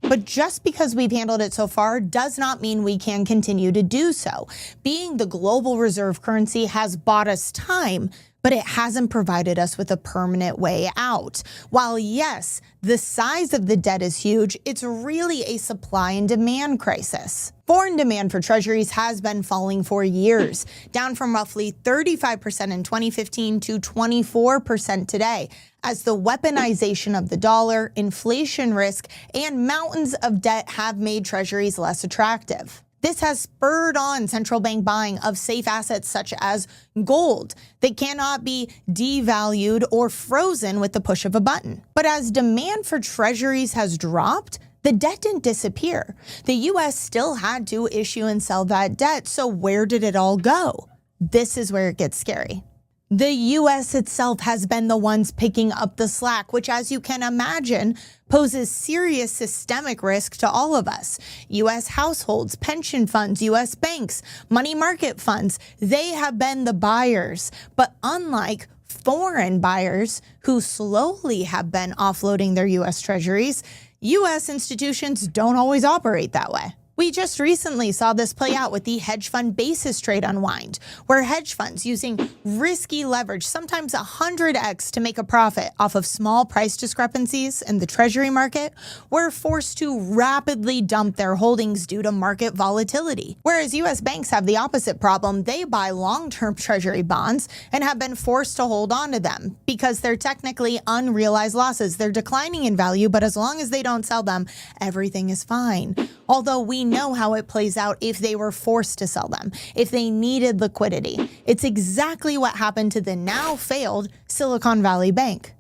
But just because we've handled it so far does not mean we can continue to do so. Being the global reserve currency has bought us time, but it hasn't provided us with a permanent way out. While yes, the size of the debt is huge, it's really a supply and demand crisis. Foreign demand for treasuries has been falling for years, down from roughly 35% in 2015 to 24% today, as the weaponization of the dollar, inflation risk, and mountains of debt have made treasuries less attractive. This has spurred on central bank buying of safe assets such as gold that cannot be devalued or frozen with the push of a button. But as demand for treasuries has dropped, the debt didn't disappear. The U.S. still had to issue and sell that debt, so where did it all go? This is where it gets scary. The U.S. itself has been the ones picking up the slack, which, as you can imagine, poses serious systemic risk to all of us. U.S. households, pension funds, U.S. banks, money market funds, they have been the buyers. But unlike foreign buyers who slowly have been offloading their U.S. treasuries, U.S. institutions don't always operate that way. We just recently saw this play out with the hedge fund basis trade unwind, where hedge funds using risky leverage, sometimes 100x to make a profit off of small price discrepancies in the treasury market, were forced to rapidly dump their holdings due to market volatility. Whereas U.S. banks have the opposite problem. They buy long-term treasury bonds and have been forced to hold on to them because they're technically unrealized losses. They're declining in value, but as long as they don't sell them, everything is fine. Although we know how it plays out if they were forced to sell them, if they needed liquidity. It's exactly what happened to the now failed Silicon Valley Bank.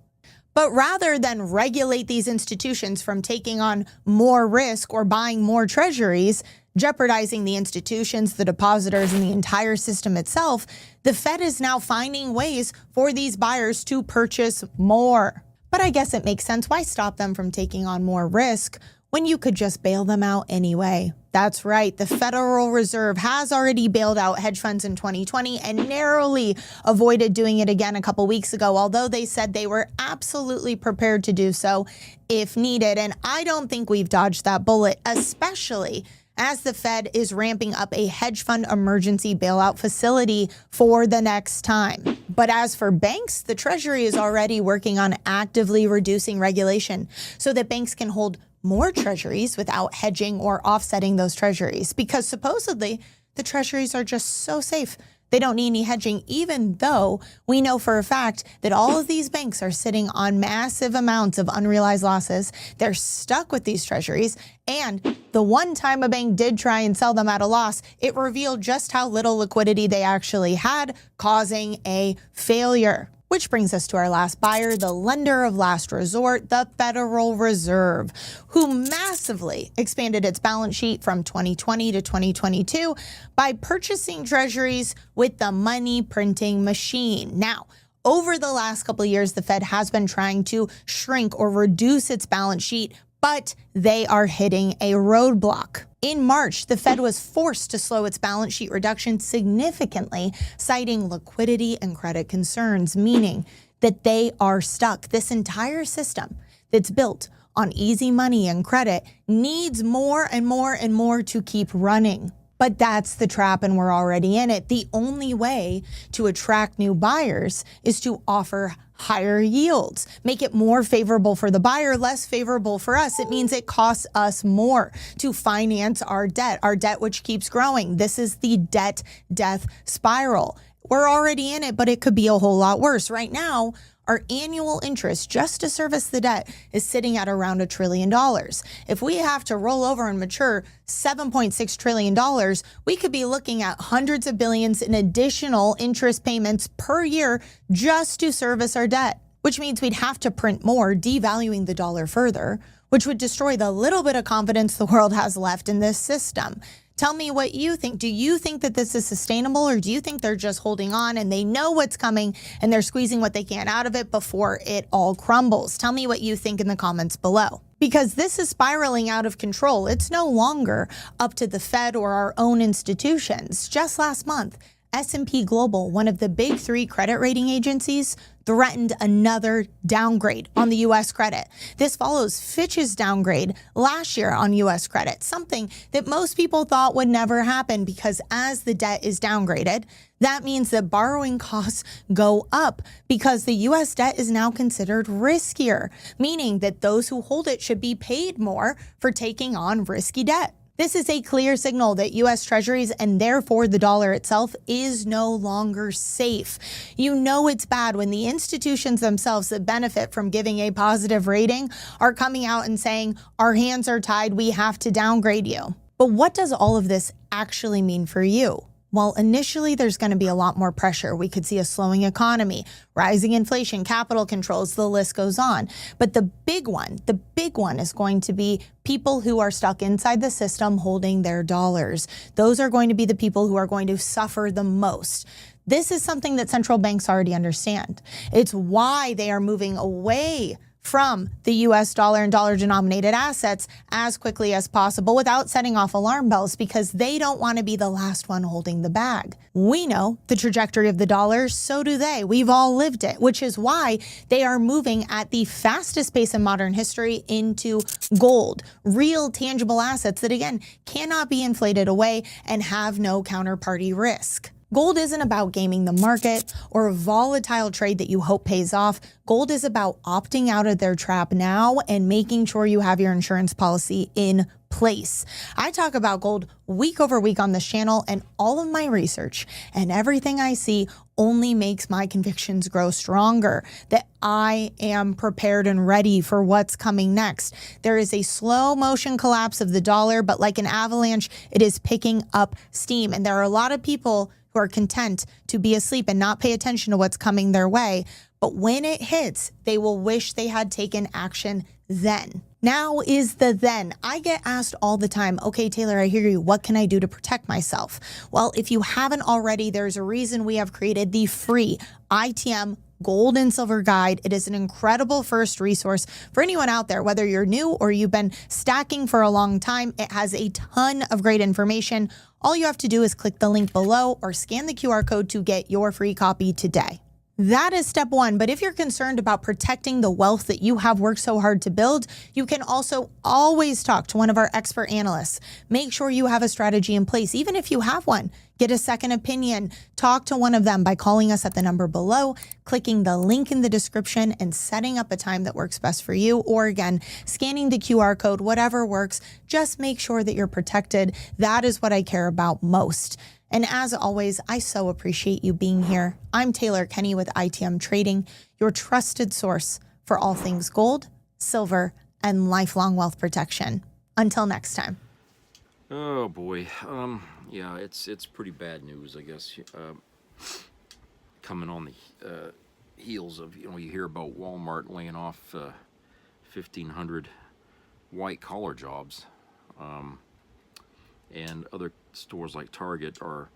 But rather than regulate these institutions from taking on more risk or buying more treasuries, jeopardizing the institutions, the depositors, and the entire system itself, the Fed is now finding ways for these buyers to purchase more. But I guess it makes sense. Why stop them from taking on more risk when you could just bail them out anyway? That's right. The Federal Reserve has already bailed out hedge funds in 2020 and narrowly avoided doing it again a couple weeks ago, although they said they were absolutely prepared to do so if needed. And I don't think we've dodged that bullet, especially as the Fed is ramping up a hedge fund emergency bailout facility for the next time. But as for banks, the Treasury is already working on actively reducing regulation so that banks can hold more treasuries without hedging or offsetting those treasuries, because supposedly the treasuries are just so safe. They don't need any hedging, even though we know for a fact that all of these banks are sitting on massive amounts of unrealized losses. They're stuck with these treasuries. And the one time a bank did try and sell them at a loss, it revealed just how little liquidity they actually had, causing a failure. Which brings us to our last buyer, the lender of last resort, the Federal Reserve, who massively expanded its balance sheet from 2020 to 2022 by purchasing treasuries with the money printing machine. Now, over the last couple of years, the Fed has been trying to shrink or reduce its balance sheet, but they are hitting a roadblock. In March, the Fed was forced to slow its balance sheet reduction significantly, citing liquidity and credit concerns, meaning that they are stuck. This entire system that's built on easy money and credit needs more and more and more to keep running. But that's the trap, and we're already in it. The only way to attract new buyers is to offer higher yields, make it more favorable for the buyer, less favorable for us. It means it costs us more to finance our debt which keeps growing. This is the debt death spiral. We're already in it, but it could be a whole lot worse. Right now, our annual interest just to service the debt is sitting at around $1 trillion. If we have to roll over and mature $7.6 trillion, we could be looking at hundreds of billions in additional interest payments per year just to service our debt, which means we'd have to print more, devaluing the dollar further, which would destroy the little bit of confidence the world has left in this system. Tell me what you think. Do you think that this is sustainable, or do you think they're just holding on and they know what's coming and they're squeezing what they can out of it before it all crumbles? Tell me what you think in the comments below. Because this is spiraling out of control. It's no longer up to the Fed or our own institutions. Just last month, S&P Global, one of the big three credit rating agencies, threatened another downgrade on the U.S. credit. This follows Fitch's downgrade last year on U.S. credit, something that most people thought would never happen, because as the debt is downgraded, that means that borrowing costs go up because the U.S. debt is now considered riskier, meaning that those who hold it should be paid more for taking on risky debt. This is a clear signal that U.S. Treasuries, and therefore the dollar itself, is no longer safe. You know it's bad when the institutions themselves that benefit from giving a positive rating are coming out and saying, our hands are tied, we have to downgrade you. But what does all of this actually mean for you? Well, initially, there's going to be a lot more pressure. We could see a slowing economy, rising inflation, capital controls, the list goes on. But the big one is going to be people who are stuck inside the system holding their dollars. Those are going to be the people who are going to suffer the most. This is something that central banks already understand. It's why they are moving away from the US dollar and dollar denominated assets as quickly as possible without setting off alarm bells, because they don't want to be the last one holding the bag. We know the trajectory of the dollar, so do they. We've all lived it, which is why they are moving at the fastest pace in modern history into gold, real tangible assets that, again, cannot be inflated away and have no counterparty risk. Gold isn't about gaming the market or a volatile trade that you hope pays off. Gold is about opting out of their trap now and making sure you have your insurance policy in place. I talk about gold week over week on this channel, and all of my research and everything I see only makes my convictions grow stronger, that I am prepared and ready for what's coming next. There is a slow motion collapse of the dollar, but like an avalanche, it is picking up steam. And there are a lot of people who are content to be asleep and not pay attention to what's coming their way. But when it hits, they will wish they had taken action then. Now is the then. I get asked all the time, okay, Taylor, I hear you. What can I do to protect myself? Well, if you haven't already, there's a reason we have created the free ITM Gold and Silver Guide. It is an incredible first resource for anyone out there, whether you're new or you've been stacking for a long time. It has a ton of great information. All you have to do is click the link below or scan the QR code to get your free copy today. That is step one. But if you're concerned about protecting the wealth that you have worked so hard to build, you can also always talk to one of our expert analysts. Make sure you have a strategy in place, even if you have one. Get a second opinion. Talk to one of them by calling us at the number below, clicking the link in the description, and setting up a time that works best for you. Or again, scanning the QR code, whatever works. Just make sure that you're protected. That is what I care about most. And as always, I so appreciate you being here. I'm Taylor Kenny with ITM Trading, your trusted source for all things gold, silver, and lifelong wealth protection. Until next time. Oh boy, yeah, it's pretty bad news, I guess. Coming on the heels of, you hear about Walmart laying off 1,500 white collar jobs. And other stores like Target are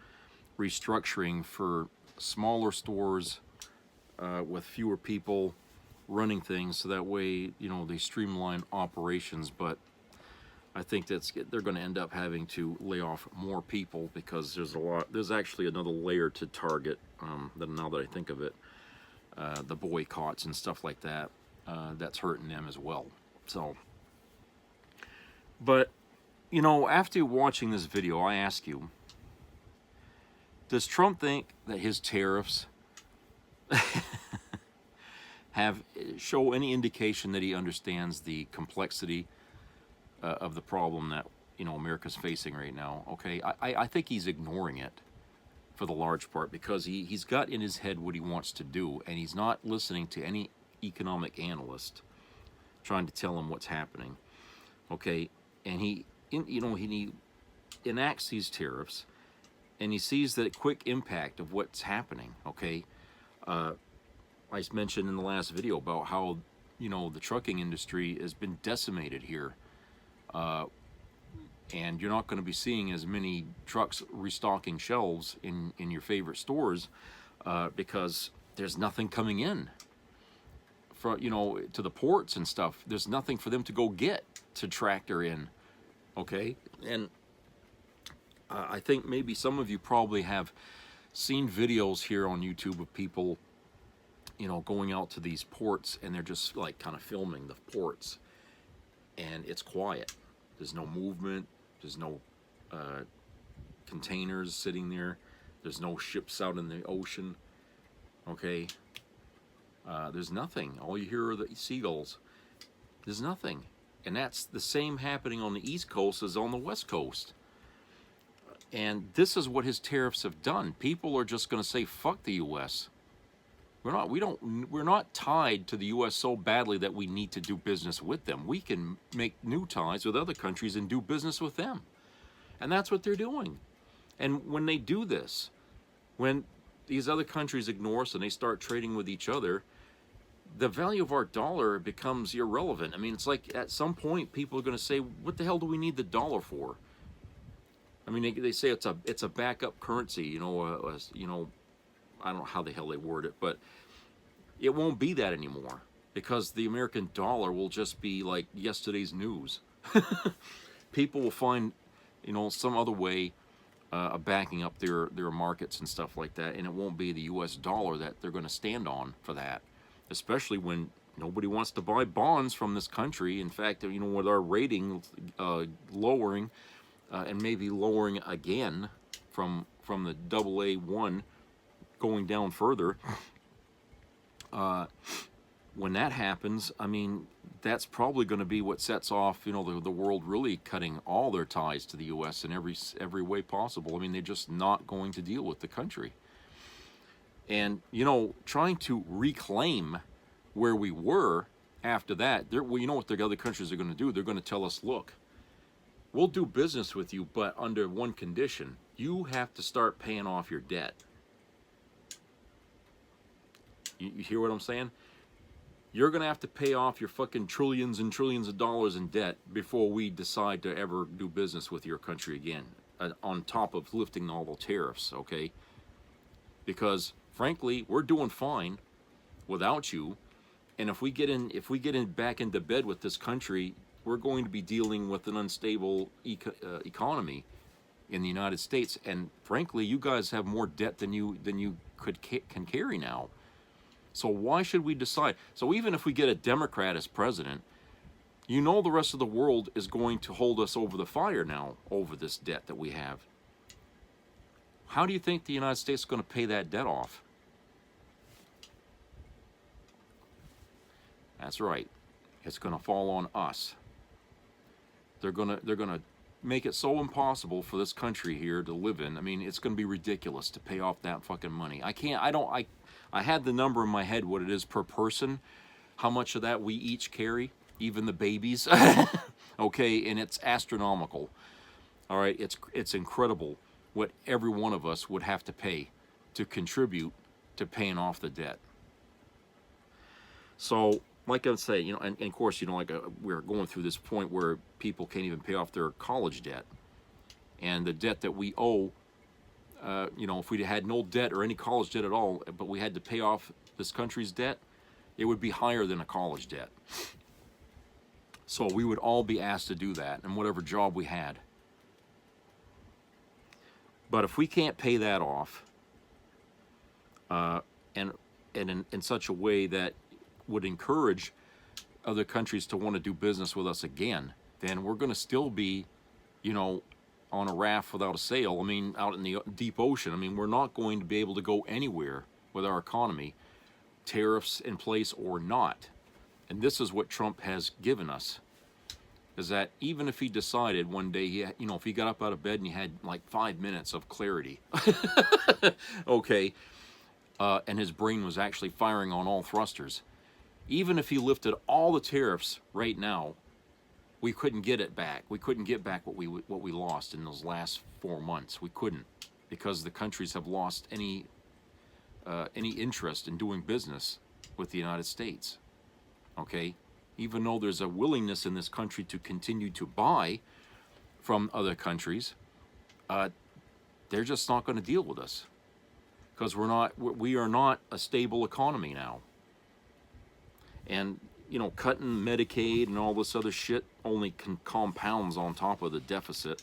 restructuring for smaller stores with fewer people running things, so that way, they streamline operations. But I think they're going to end up having to lay off more people, because there's actually another layer to Target, now that I think of it, the boycotts and stuff like that, that's hurting them as well. So, but after watching this video, I ask you, does Trump think that his tariffs show any indication that he understands the complexity of the problem that, America's facing right now? Okay, I think he's ignoring it for the large part, because he's got in his head what he wants to do, and he's not listening to any economic analyst trying to tell him what's happening. Okay, and he enacts these tariffs, and he sees the quick impact of what's happening. Okay, I mentioned in the last video about how the trucking industry has been decimated here, and you're not going to be seeing as many trucks restocking shelves in your favorite stores because there's nothing coming in from to the ports and stuff. There's nothing for them to go get to tractor in. Okay, and I think maybe some of you probably have seen videos here on YouTube of people, going out to these ports, and they're just like kind of filming the ports, and it's quiet. There's no movement. There's no containers sitting there. There's no ships out in the ocean. Okay, there's nothing. All you hear are the seagulls. There's nothing. And that's the same happening on the East Coast as on the West Coast. And this is what his tariffs have done. People are just going to say, fuck the U.S. We're not tied to the U.S. so badly that we need to do business with them. We can make new ties with other countries and do business with them. And that's what they're doing. And when they do this, when these other countries ignore us and they start trading with each other, the value of our dollar becomes irrelevant. I mean, it's like at some point people are going to say, what the hell do we need the dollar for? I mean, they say it's a backup currency, I don't know how the hell they word it, but it won't be that anymore. because the American dollar will just be like yesterday's news. People will find, you know, some other way of backing up their markets and stuff like that, and it won't be the U.S. dollar that they're going to stand on for that, especially when nobody wants to buy bonds from this country. In fact, you know, with our rating lowering and maybe lowering again from the AA1 going down further, when that happens, I mean, that's probably going to be what sets off, you know, the world really cutting all their ties to the U.S. in every way possible. I mean, they're just not going to deal with the country. And, you know, trying to reclaim where we were after that, well, you know what the other countries are going to do? They're going to tell us, look, we'll do business with you, but under one condition. You have to start paying off your debt. You hear what I'm saying? You're going to have to pay off your fucking trillions and trillions of dollars in debt before we decide to ever do business with your country again, on top of lifting all the tariffs, okay? Because, frankly, we're doing fine without you. And if we get back into bed with this country, we're going to be dealing with an unstable economy in the United States. And frankly, you guys have more debt than you can carry now. So why should we decide? So even if we get a Democrat as president, you know the rest of the world is going to hold us over the fire now over this debt that we have. How do you think the United States is going to pay that debt off? That's right. It's going to fall on us. They're going to make it so impossible for this country here to live in. I mean, it's going to be ridiculous to pay off that fucking money. I had the number in my head what it is per person, how much of that we each carry, even the babies. Okay, and it's astronomical. All right, it's incredible what every one of us would have to pay to contribute to paying off the debt. So, like I would say, you know, and of course, you know, like we're going through this point where people can't even pay off their college debt, and the debt that we owe. You know, if we had no debt or any college debt at all, but we had to pay off this country's debt, it would be higher than a college debt. So we would all be asked to do that in whatever job we had. But if we can't pay that off, and in such a way that would encourage other countries to want to do business with us again, then we're going to still be, you know, on a raft without a sail. I mean, out in the deep ocean. I mean, we're not going to be able to go anywhere with our economy, tariffs in place or not. And this is what Trump has given us, is that even if he decided one day, you know, if he got up out of bed and he had like 5 minutes of clarity, okay, and his brain was actually firing on all thrusters, even if he lifted all the tariffs right now, we couldn't get it back. We couldn't get back what we lost in those last 4 months. We couldn't, because the countries have lost any interest in doing business with the United States. Okay, even though there's a willingness in this country to continue to buy from other countries, they're just not going to deal with us, because we are not a stable economy now. And you know, cutting Medicaid and all this other shit only compounds on top of the deficit.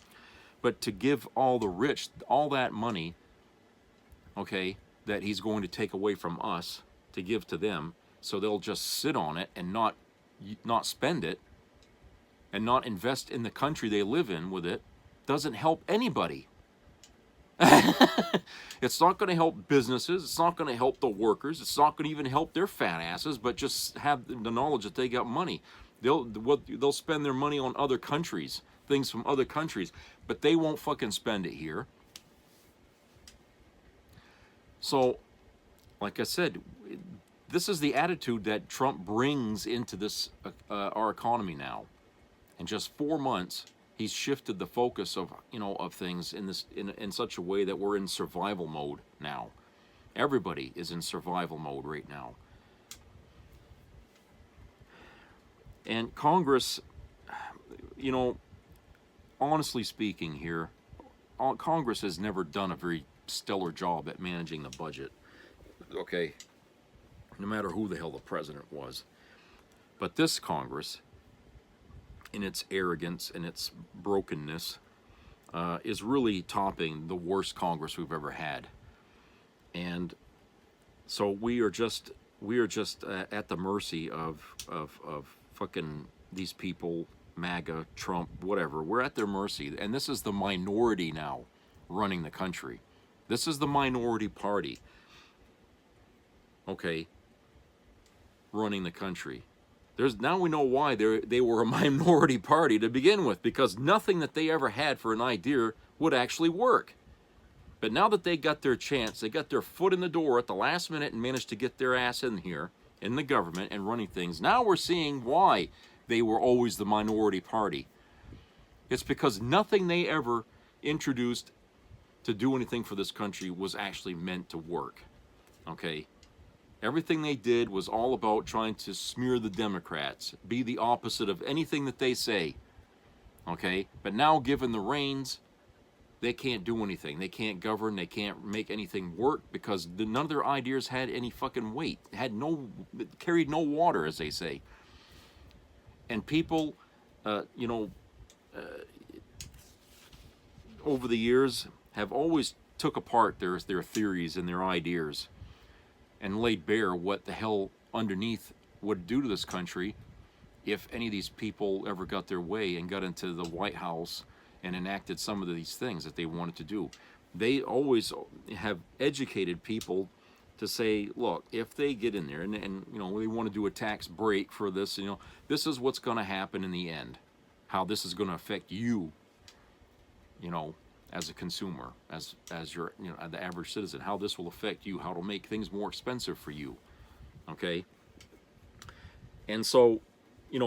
But to give all the rich all that money, okay, that he's going to take away from us to give to them, so they'll just sit on it and not spend it and not invest in the country they live in with it, doesn't help anybody. It's not going to help businesses. It's not going to help the workers. It's not going to even help their fat asses, but just have the knowledge that they got money. They'll spend their money on other countries, things from other countries, but they won't fucking spend it here. So, like I said, this is the attitude that Trump brings into this our economy now. In just 4 months, he's shifted the focus of things in such a way that we're in survival mode now. Everybody is in survival mode right now. And Congress, you know, honestly speaking here, Congress has never done a very stellar job at managing the budget. Okay, no matter who the hell the president was. But this Congress, in its arrogance and its brokenness, is really topping the worst Congress we've ever had. And so we are just at the mercy of fucking these people, MAGA, Trump, whatever. We're at their mercy, and this is the minority now running the country. This is the minority party, okay, running the country. Now we know why they were a minority party to begin with, because nothing that they ever had for an idea would actually work. But now that they got their chance, they got their foot in the door at the last minute and managed to get their ass in here, in the government and running things. Now we're seeing why they were always the minority party. It's because nothing they ever introduced to do anything for this country was actually meant to work. Okay? Everything they did was all about trying to smear the Democrats, be the opposite of anything that they say. Okay? But now, given the reins, they can't do anything. They can't govern. They can't make anything work because none of their ideas had any fucking weight. Carried no water, as they say. And people, over the years, have always took apart their theories and their ideas and laid bare what the hell underneath would do to this country if any of these people ever got their way and got into the White House and enacted some of these things that they wanted to do. They always have educated people to say, look, if they get in there and they want to do a tax break for this, this is what's going to happen in the end. How this is going to affect you, as a consumer, as your, the average citizen, how this will affect you, how it'll make things more expensive for you. Okay? And so,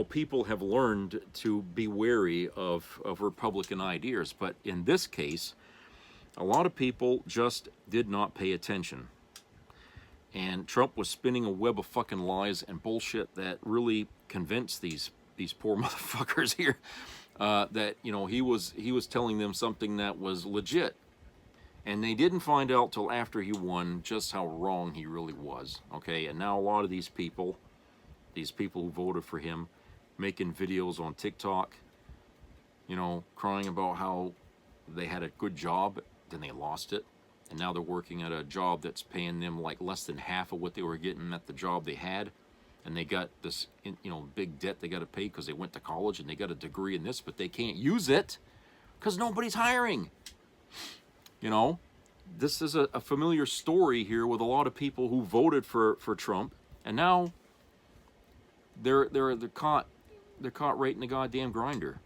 people have learned to be wary of Republican ideas, but in this case, a lot of people just did not pay attention. And Trump was spinning a web of fucking lies and bullshit that really convinced these poor motherfuckers here that he was telling them something that was legit, and they didn't find out till after he won just how wrong he really was. Okay, and now a lot of these people who voted for him, making videos on TikTok, crying about how they had a good job, then they lost it, and now they're working at a job that's paying them like less than half of what they were getting at the job they had, and they got this, big debt they got to pay because they went to college and they got a degree in this, but they can't use it because nobody's hiring. This is a familiar story here with a lot of people who voted for Trump, and now they're caught right in the goddamn grinder,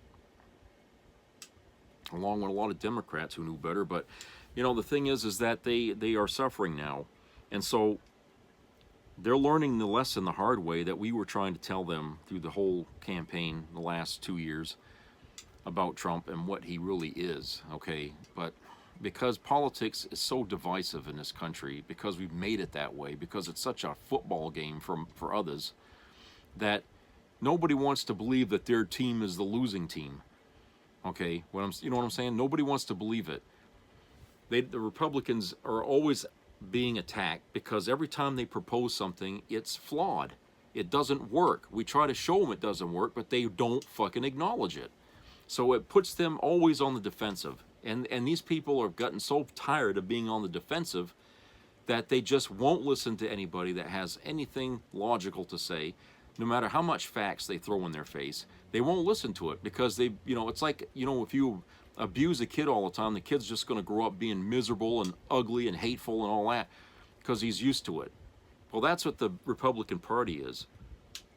along with a lot of Democrats who knew better. But the thing is that they are suffering now, and so they're learning the lesson the hard way that we were trying to tell them through the whole campaign the last 2 years about Trump and what he really is. Okay, but because politics is so divisive in this country, because we've made it that way, because it's such a football game for others, that nobody wants to believe that their team is the losing team. Okay, you know what I'm saying? Nobody wants to believe it. The Republicans are always being attacked because every time they propose something, it's flawed. It doesn't work. We try to show them it doesn't work, but they don't fucking acknowledge it. So it puts them always on the defensive. And these people have gotten so tired of being on the defensive that they just won't listen to anybody that has anything logical to say. No matter how much facts they throw in their face, they won't listen to it because it's like, if you abuse a kid all the time, the kid's just going to grow up being miserable and ugly and hateful and all that because he's used to it. Well, that's what the Republican Party is.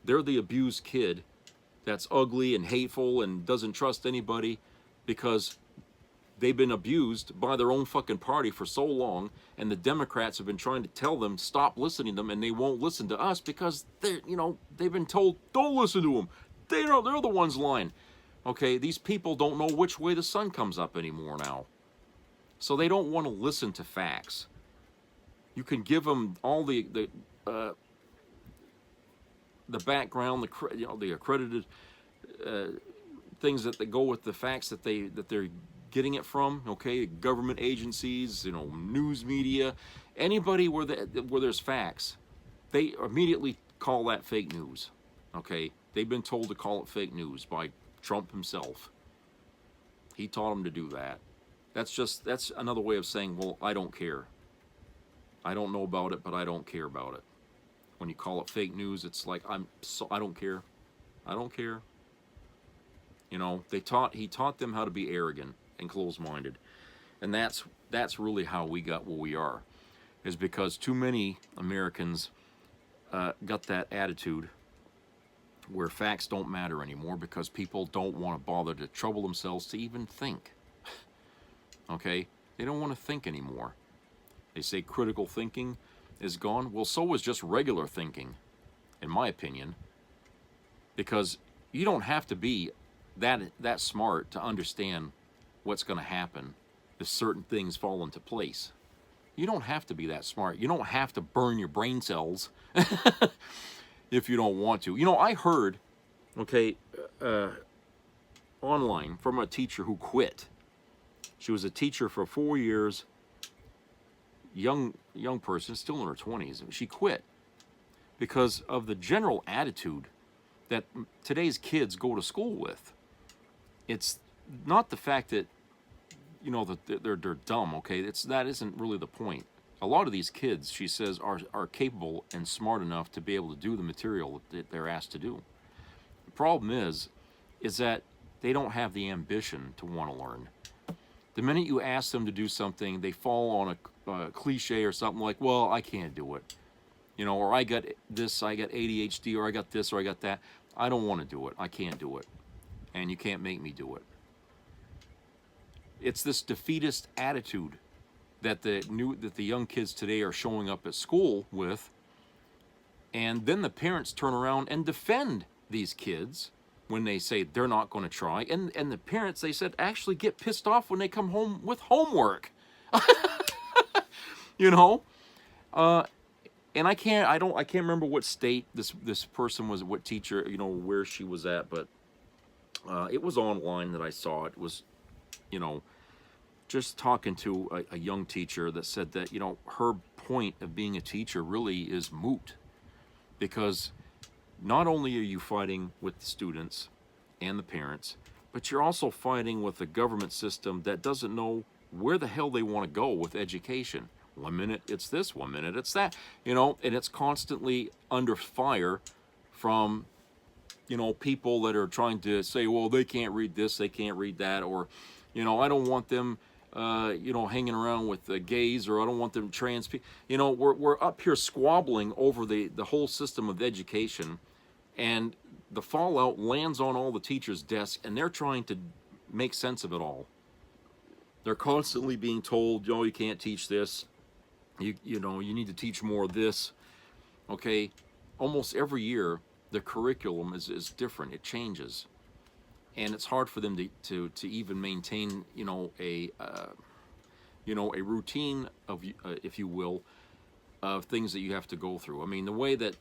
They're the abused kid that's ugly and hateful and doesn't trust anybody because they've been abused by their own fucking party for so long, and the Democrats have been trying to tell them stop listening to them, and they won't listen to us because they've been told don't listen to them. They're the ones lying. Okay, these people don't know which way the sun comes up anymore now, so they don't want to listen to facts. You can give them all the background, the accredited things that they go with the facts that they're getting it from. Okay, government agencies, news media, anybody where there's facts, they immediately call that fake news. Okay, They've been told to call it fake news by Trump himself. He taught them to do that. That's another way of saying, well, I don't care. I don't know about it, but I don't care about it. When you call it fake news, it's like, I don't care. I don't care. You know, he taught them how to be arrogant and closed-minded. And that's really how we got where we are, is because too many Americans got that attitude where facts don't matter anymore because people don't want to bother to trouble themselves to even think. Okay? They don't want to think anymore. They say critical thinking is gone. Well, so is just regular thinking, in my opinion, because you don't have to be that smart to understand what's going to happen if certain things fall into place. You don't have to be that smart. You don't have to burn your brain cells if you don't want to. You know, I heard, okay, online from a teacher who quit. She was a teacher for 4 years, young person, still in her 20s. She quit because of the general attitude that today's kids go to school with. It's not the fact that, you know, that they're dumb, okay? That isn't really the point. A lot of these kids, she says, are capable and smart enough to be able to do the material that they're asked to do. The problem is that they don't have the ambition to want to learn. The minute you ask them to do something, they fall on a cliche or something like, well, I can't do it. You know, or I got this, I got ADHD, or I got this, or I got that. I don't want to do it. I can't do it. And you can't make me do it. It's this defeatist attitude that the young kids today are showing up at school with, and then the parents turn around and defend these kids when they say they're not going to try, and the parents, they said, actually get pissed off when they come home with homework. You know, and I can't remember what state this person was, what teacher, you know, where she was at, but it was online that I saw it. It was, you know, just talking to a young teacher that said that, you know, her point of being a teacher really is moot, because not only are you fighting with the students and the parents, but you're also fighting with a government system that doesn't know where the hell they want to go with education. 1 minute it's this, 1 minute it's that, you know, and it's constantly under fire from, you know, people that are trying to say, well, they can't read this, they can't read that, or, you know, I don't want them, you know, hanging around with gays, or I don't want them trans people. You know, we're up here squabbling over the whole system of education, and the fallout lands on all the teachers' desks, and they're trying to make sense of it all. They're constantly being told, you know, you can't teach this. You know, you need to teach more of this. Okay, almost every year the curriculum is different. It changes, and it's hard for them to even maintain, you know, a routine of, if you will, of things that you have to go through. I mean, the way that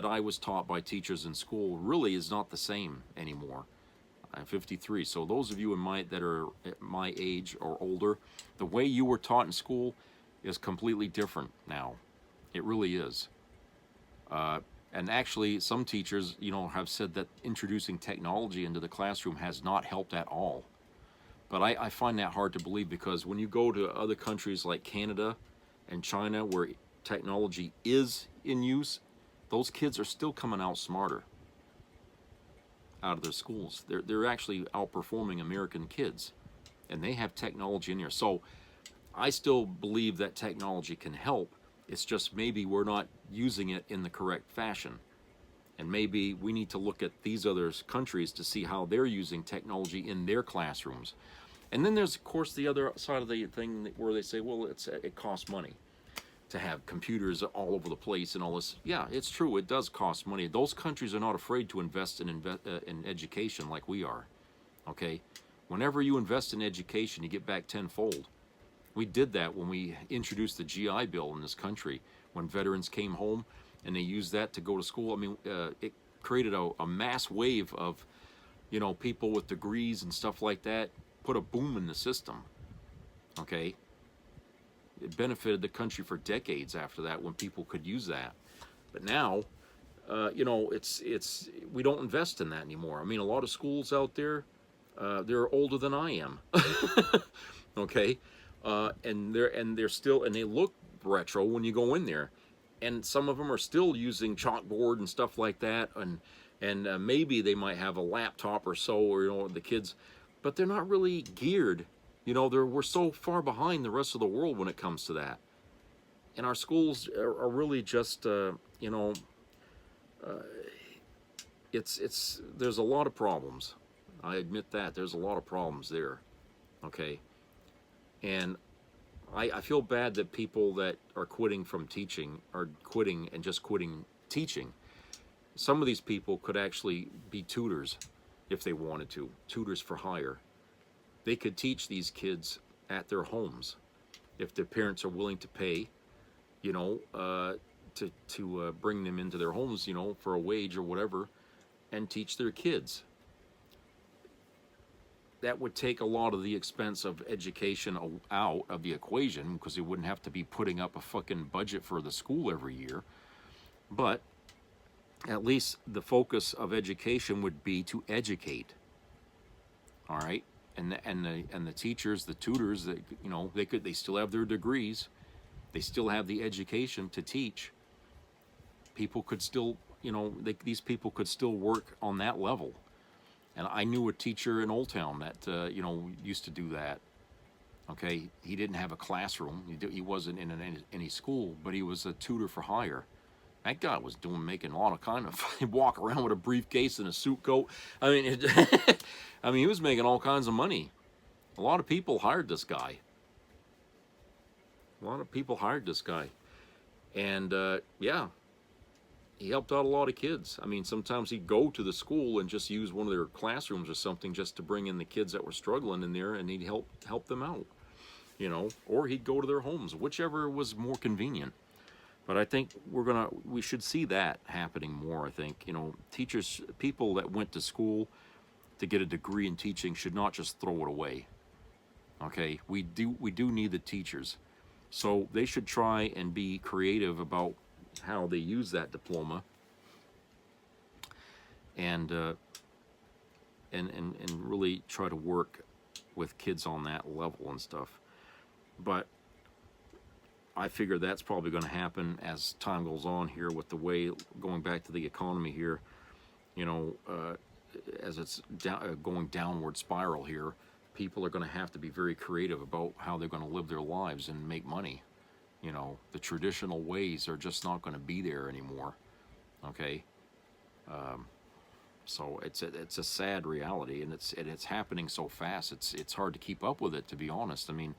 I was taught by teachers in school really is not the same anymore. I'm 53, so those of you that are at my age or older, the way you were taught in school is completely different now. It really is. And actually, some teachers, you know, have said that introducing technology into the classroom has not helped at all. But I find that hard to believe, because when you go to other countries like Canada and China, where technology is in use, those kids are still coming out smarter out of their schools. They're actually outperforming American kids, and they have technology in there. So I still believe that technology can help. It's just maybe we're not using it in the correct fashion. And maybe we need to look at these other countries to see how they're using technology in their classrooms. And then there's, of course, the other side of the thing where they say, well, it costs money to have computers all over the place and all this. Yeah, it's true. It does cost money. Those countries are not afraid to invest in education like we are. Okay? Whenever you invest in education, you get back tenfold. We did that when we introduced the GI Bill in this country, when veterans came home and they used that to go to school. I mean, it created a mass wave of, you know, people with degrees and stuff like that, put a boom in the system. Okay? It benefited the country for decades after that, when people could use that. But now, you know, we don't invest in that anymore. I mean, a lot of schools out there, they're older than I am. Okay, and they're still, and they look retro when you go in there, and some of them are still using chalkboard and stuff like that, and maybe they might have a laptop or so, or you know, the kids, but they're not really geared. You know, we're so far behind the rest of the world when it comes to that, and our schools are really just, you know, there's a lot of problems. I admit that there's a lot of problems there. Okay, and I feel bad that people that are quitting from teaching are quitting and just quitting teaching. Some of these people could actually be tutors if they wanted to, tutors for hire. They could teach these kids at their homes if their parents are willing to pay, you know, to bring them into their homes, you know, for a wage or whatever, and teach their kids. That would take a lot of the expense of education out of the equation, because they wouldn't have to be putting up a fucking budget for the school every year. But at least the focus of education would be to educate. All right, and the teachers, the tutors, that, you know, they still have their degrees, they still have the education to teach. People could still, you know, these people could still work on that level. And I knew a teacher in Old Town that, you know, used to do that. Okay, he didn't have a classroom. He wasn't in any school, but he was a tutor for hire. That guy was making a lot of kind of, he'd walk around with a briefcase and a suit coat. I mean, I mean, he was making all kinds of money. A lot of people hired this guy. And, yeah. He helped out a lot of kids. I mean, sometimes he'd go to the school and just use one of their classrooms or something just to bring in the kids that were struggling in there, and he'd help them out, you know, or he'd go to their homes, whichever was more convenient. But I think we should see that happening more. I think, you know, teachers, people that went to school to get a degree in teaching should not just throw it away. Okay, we do need the teachers, so they should try and be creative about how they use that diploma, and really try to work with kids on that level and stuff. But I figure that's probably going to happen as time goes on here, with the way, going back to the economy here, you know, as it's going downward spiral here, people are going to have to be very creative about how they're going to live their lives and make money. You know, the traditional ways are just not going to be there anymore. Okay, so it's a sad reality, and it's happening so fast. It's hard to keep up with it, to be honest. I mean,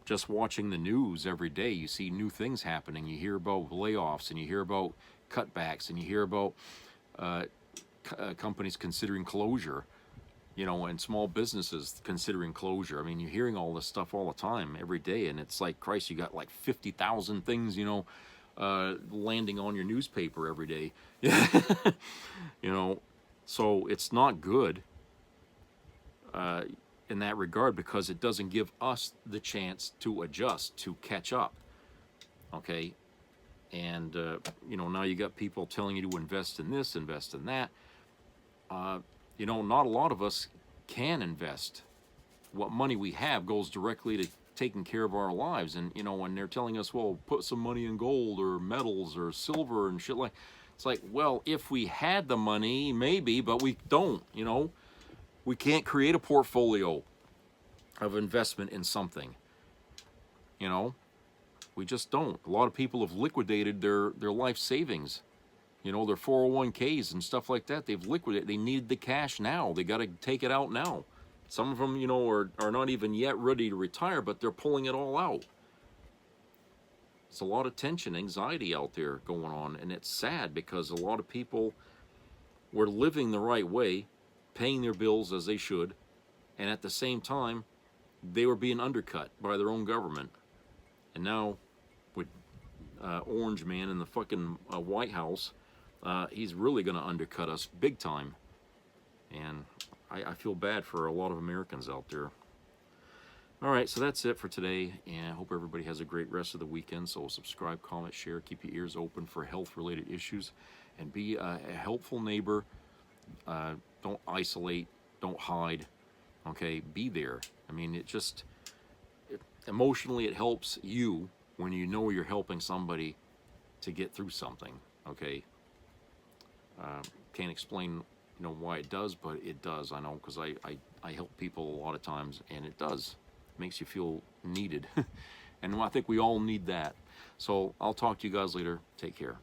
just watching the news every day, you see new things happening. You hear about layoffs, and you hear about cutbacks, and you hear about companies considering closure. You know, and small businesses considering closure. I mean, you're hearing all this stuff all the time, every day, and it's like, Christ, you got like 50,000 things, you know, landing on your newspaper every day. You know, so it's not good in that regard, because it doesn't give us the chance to adjust, to catch up. Okay, and you know, now you got people telling you to invest in this, invest in that. You know, not a lot of us can invest. What money we have goes directly to taking care of our lives. And, you know, when they're telling us, well, put some money in gold or metals or silver and shit like, it's like, well, if we had the money, maybe, but we don't, you know. We can't create a portfolio of investment in something, you know. We just don't. A lot of people have liquidated their life savings. You know, their 401ks and stuff like that, they've liquidated. They need the cash now. They got to take it out now. Some of them, you know, are not even yet ready to retire, but they're pulling it all out. It's a lot of tension, anxiety out there going on, and it's sad, because a lot of people were living the right way, paying their bills as they should, and at the same time, they were being undercut by their own government. And now, with Orange Man in the fucking White House, he's really going to undercut us big time. And I feel bad for a lot of Americans out there. All right, so that's it for today, and I hope everybody has a great rest of the weekend. So subscribe, comment, share, keep your ears open for health-related issues, and be a helpful neighbor. Don't isolate, don't hide, okay? Be there. I mean, emotionally it helps you when you know you're helping somebody to get through something, okay? Can't explain, why it does, but it does. I know, because I help people a lot of times, and it does. Makes you feel needed. And I think we all need that. So I'll talk to you guys later. Take care.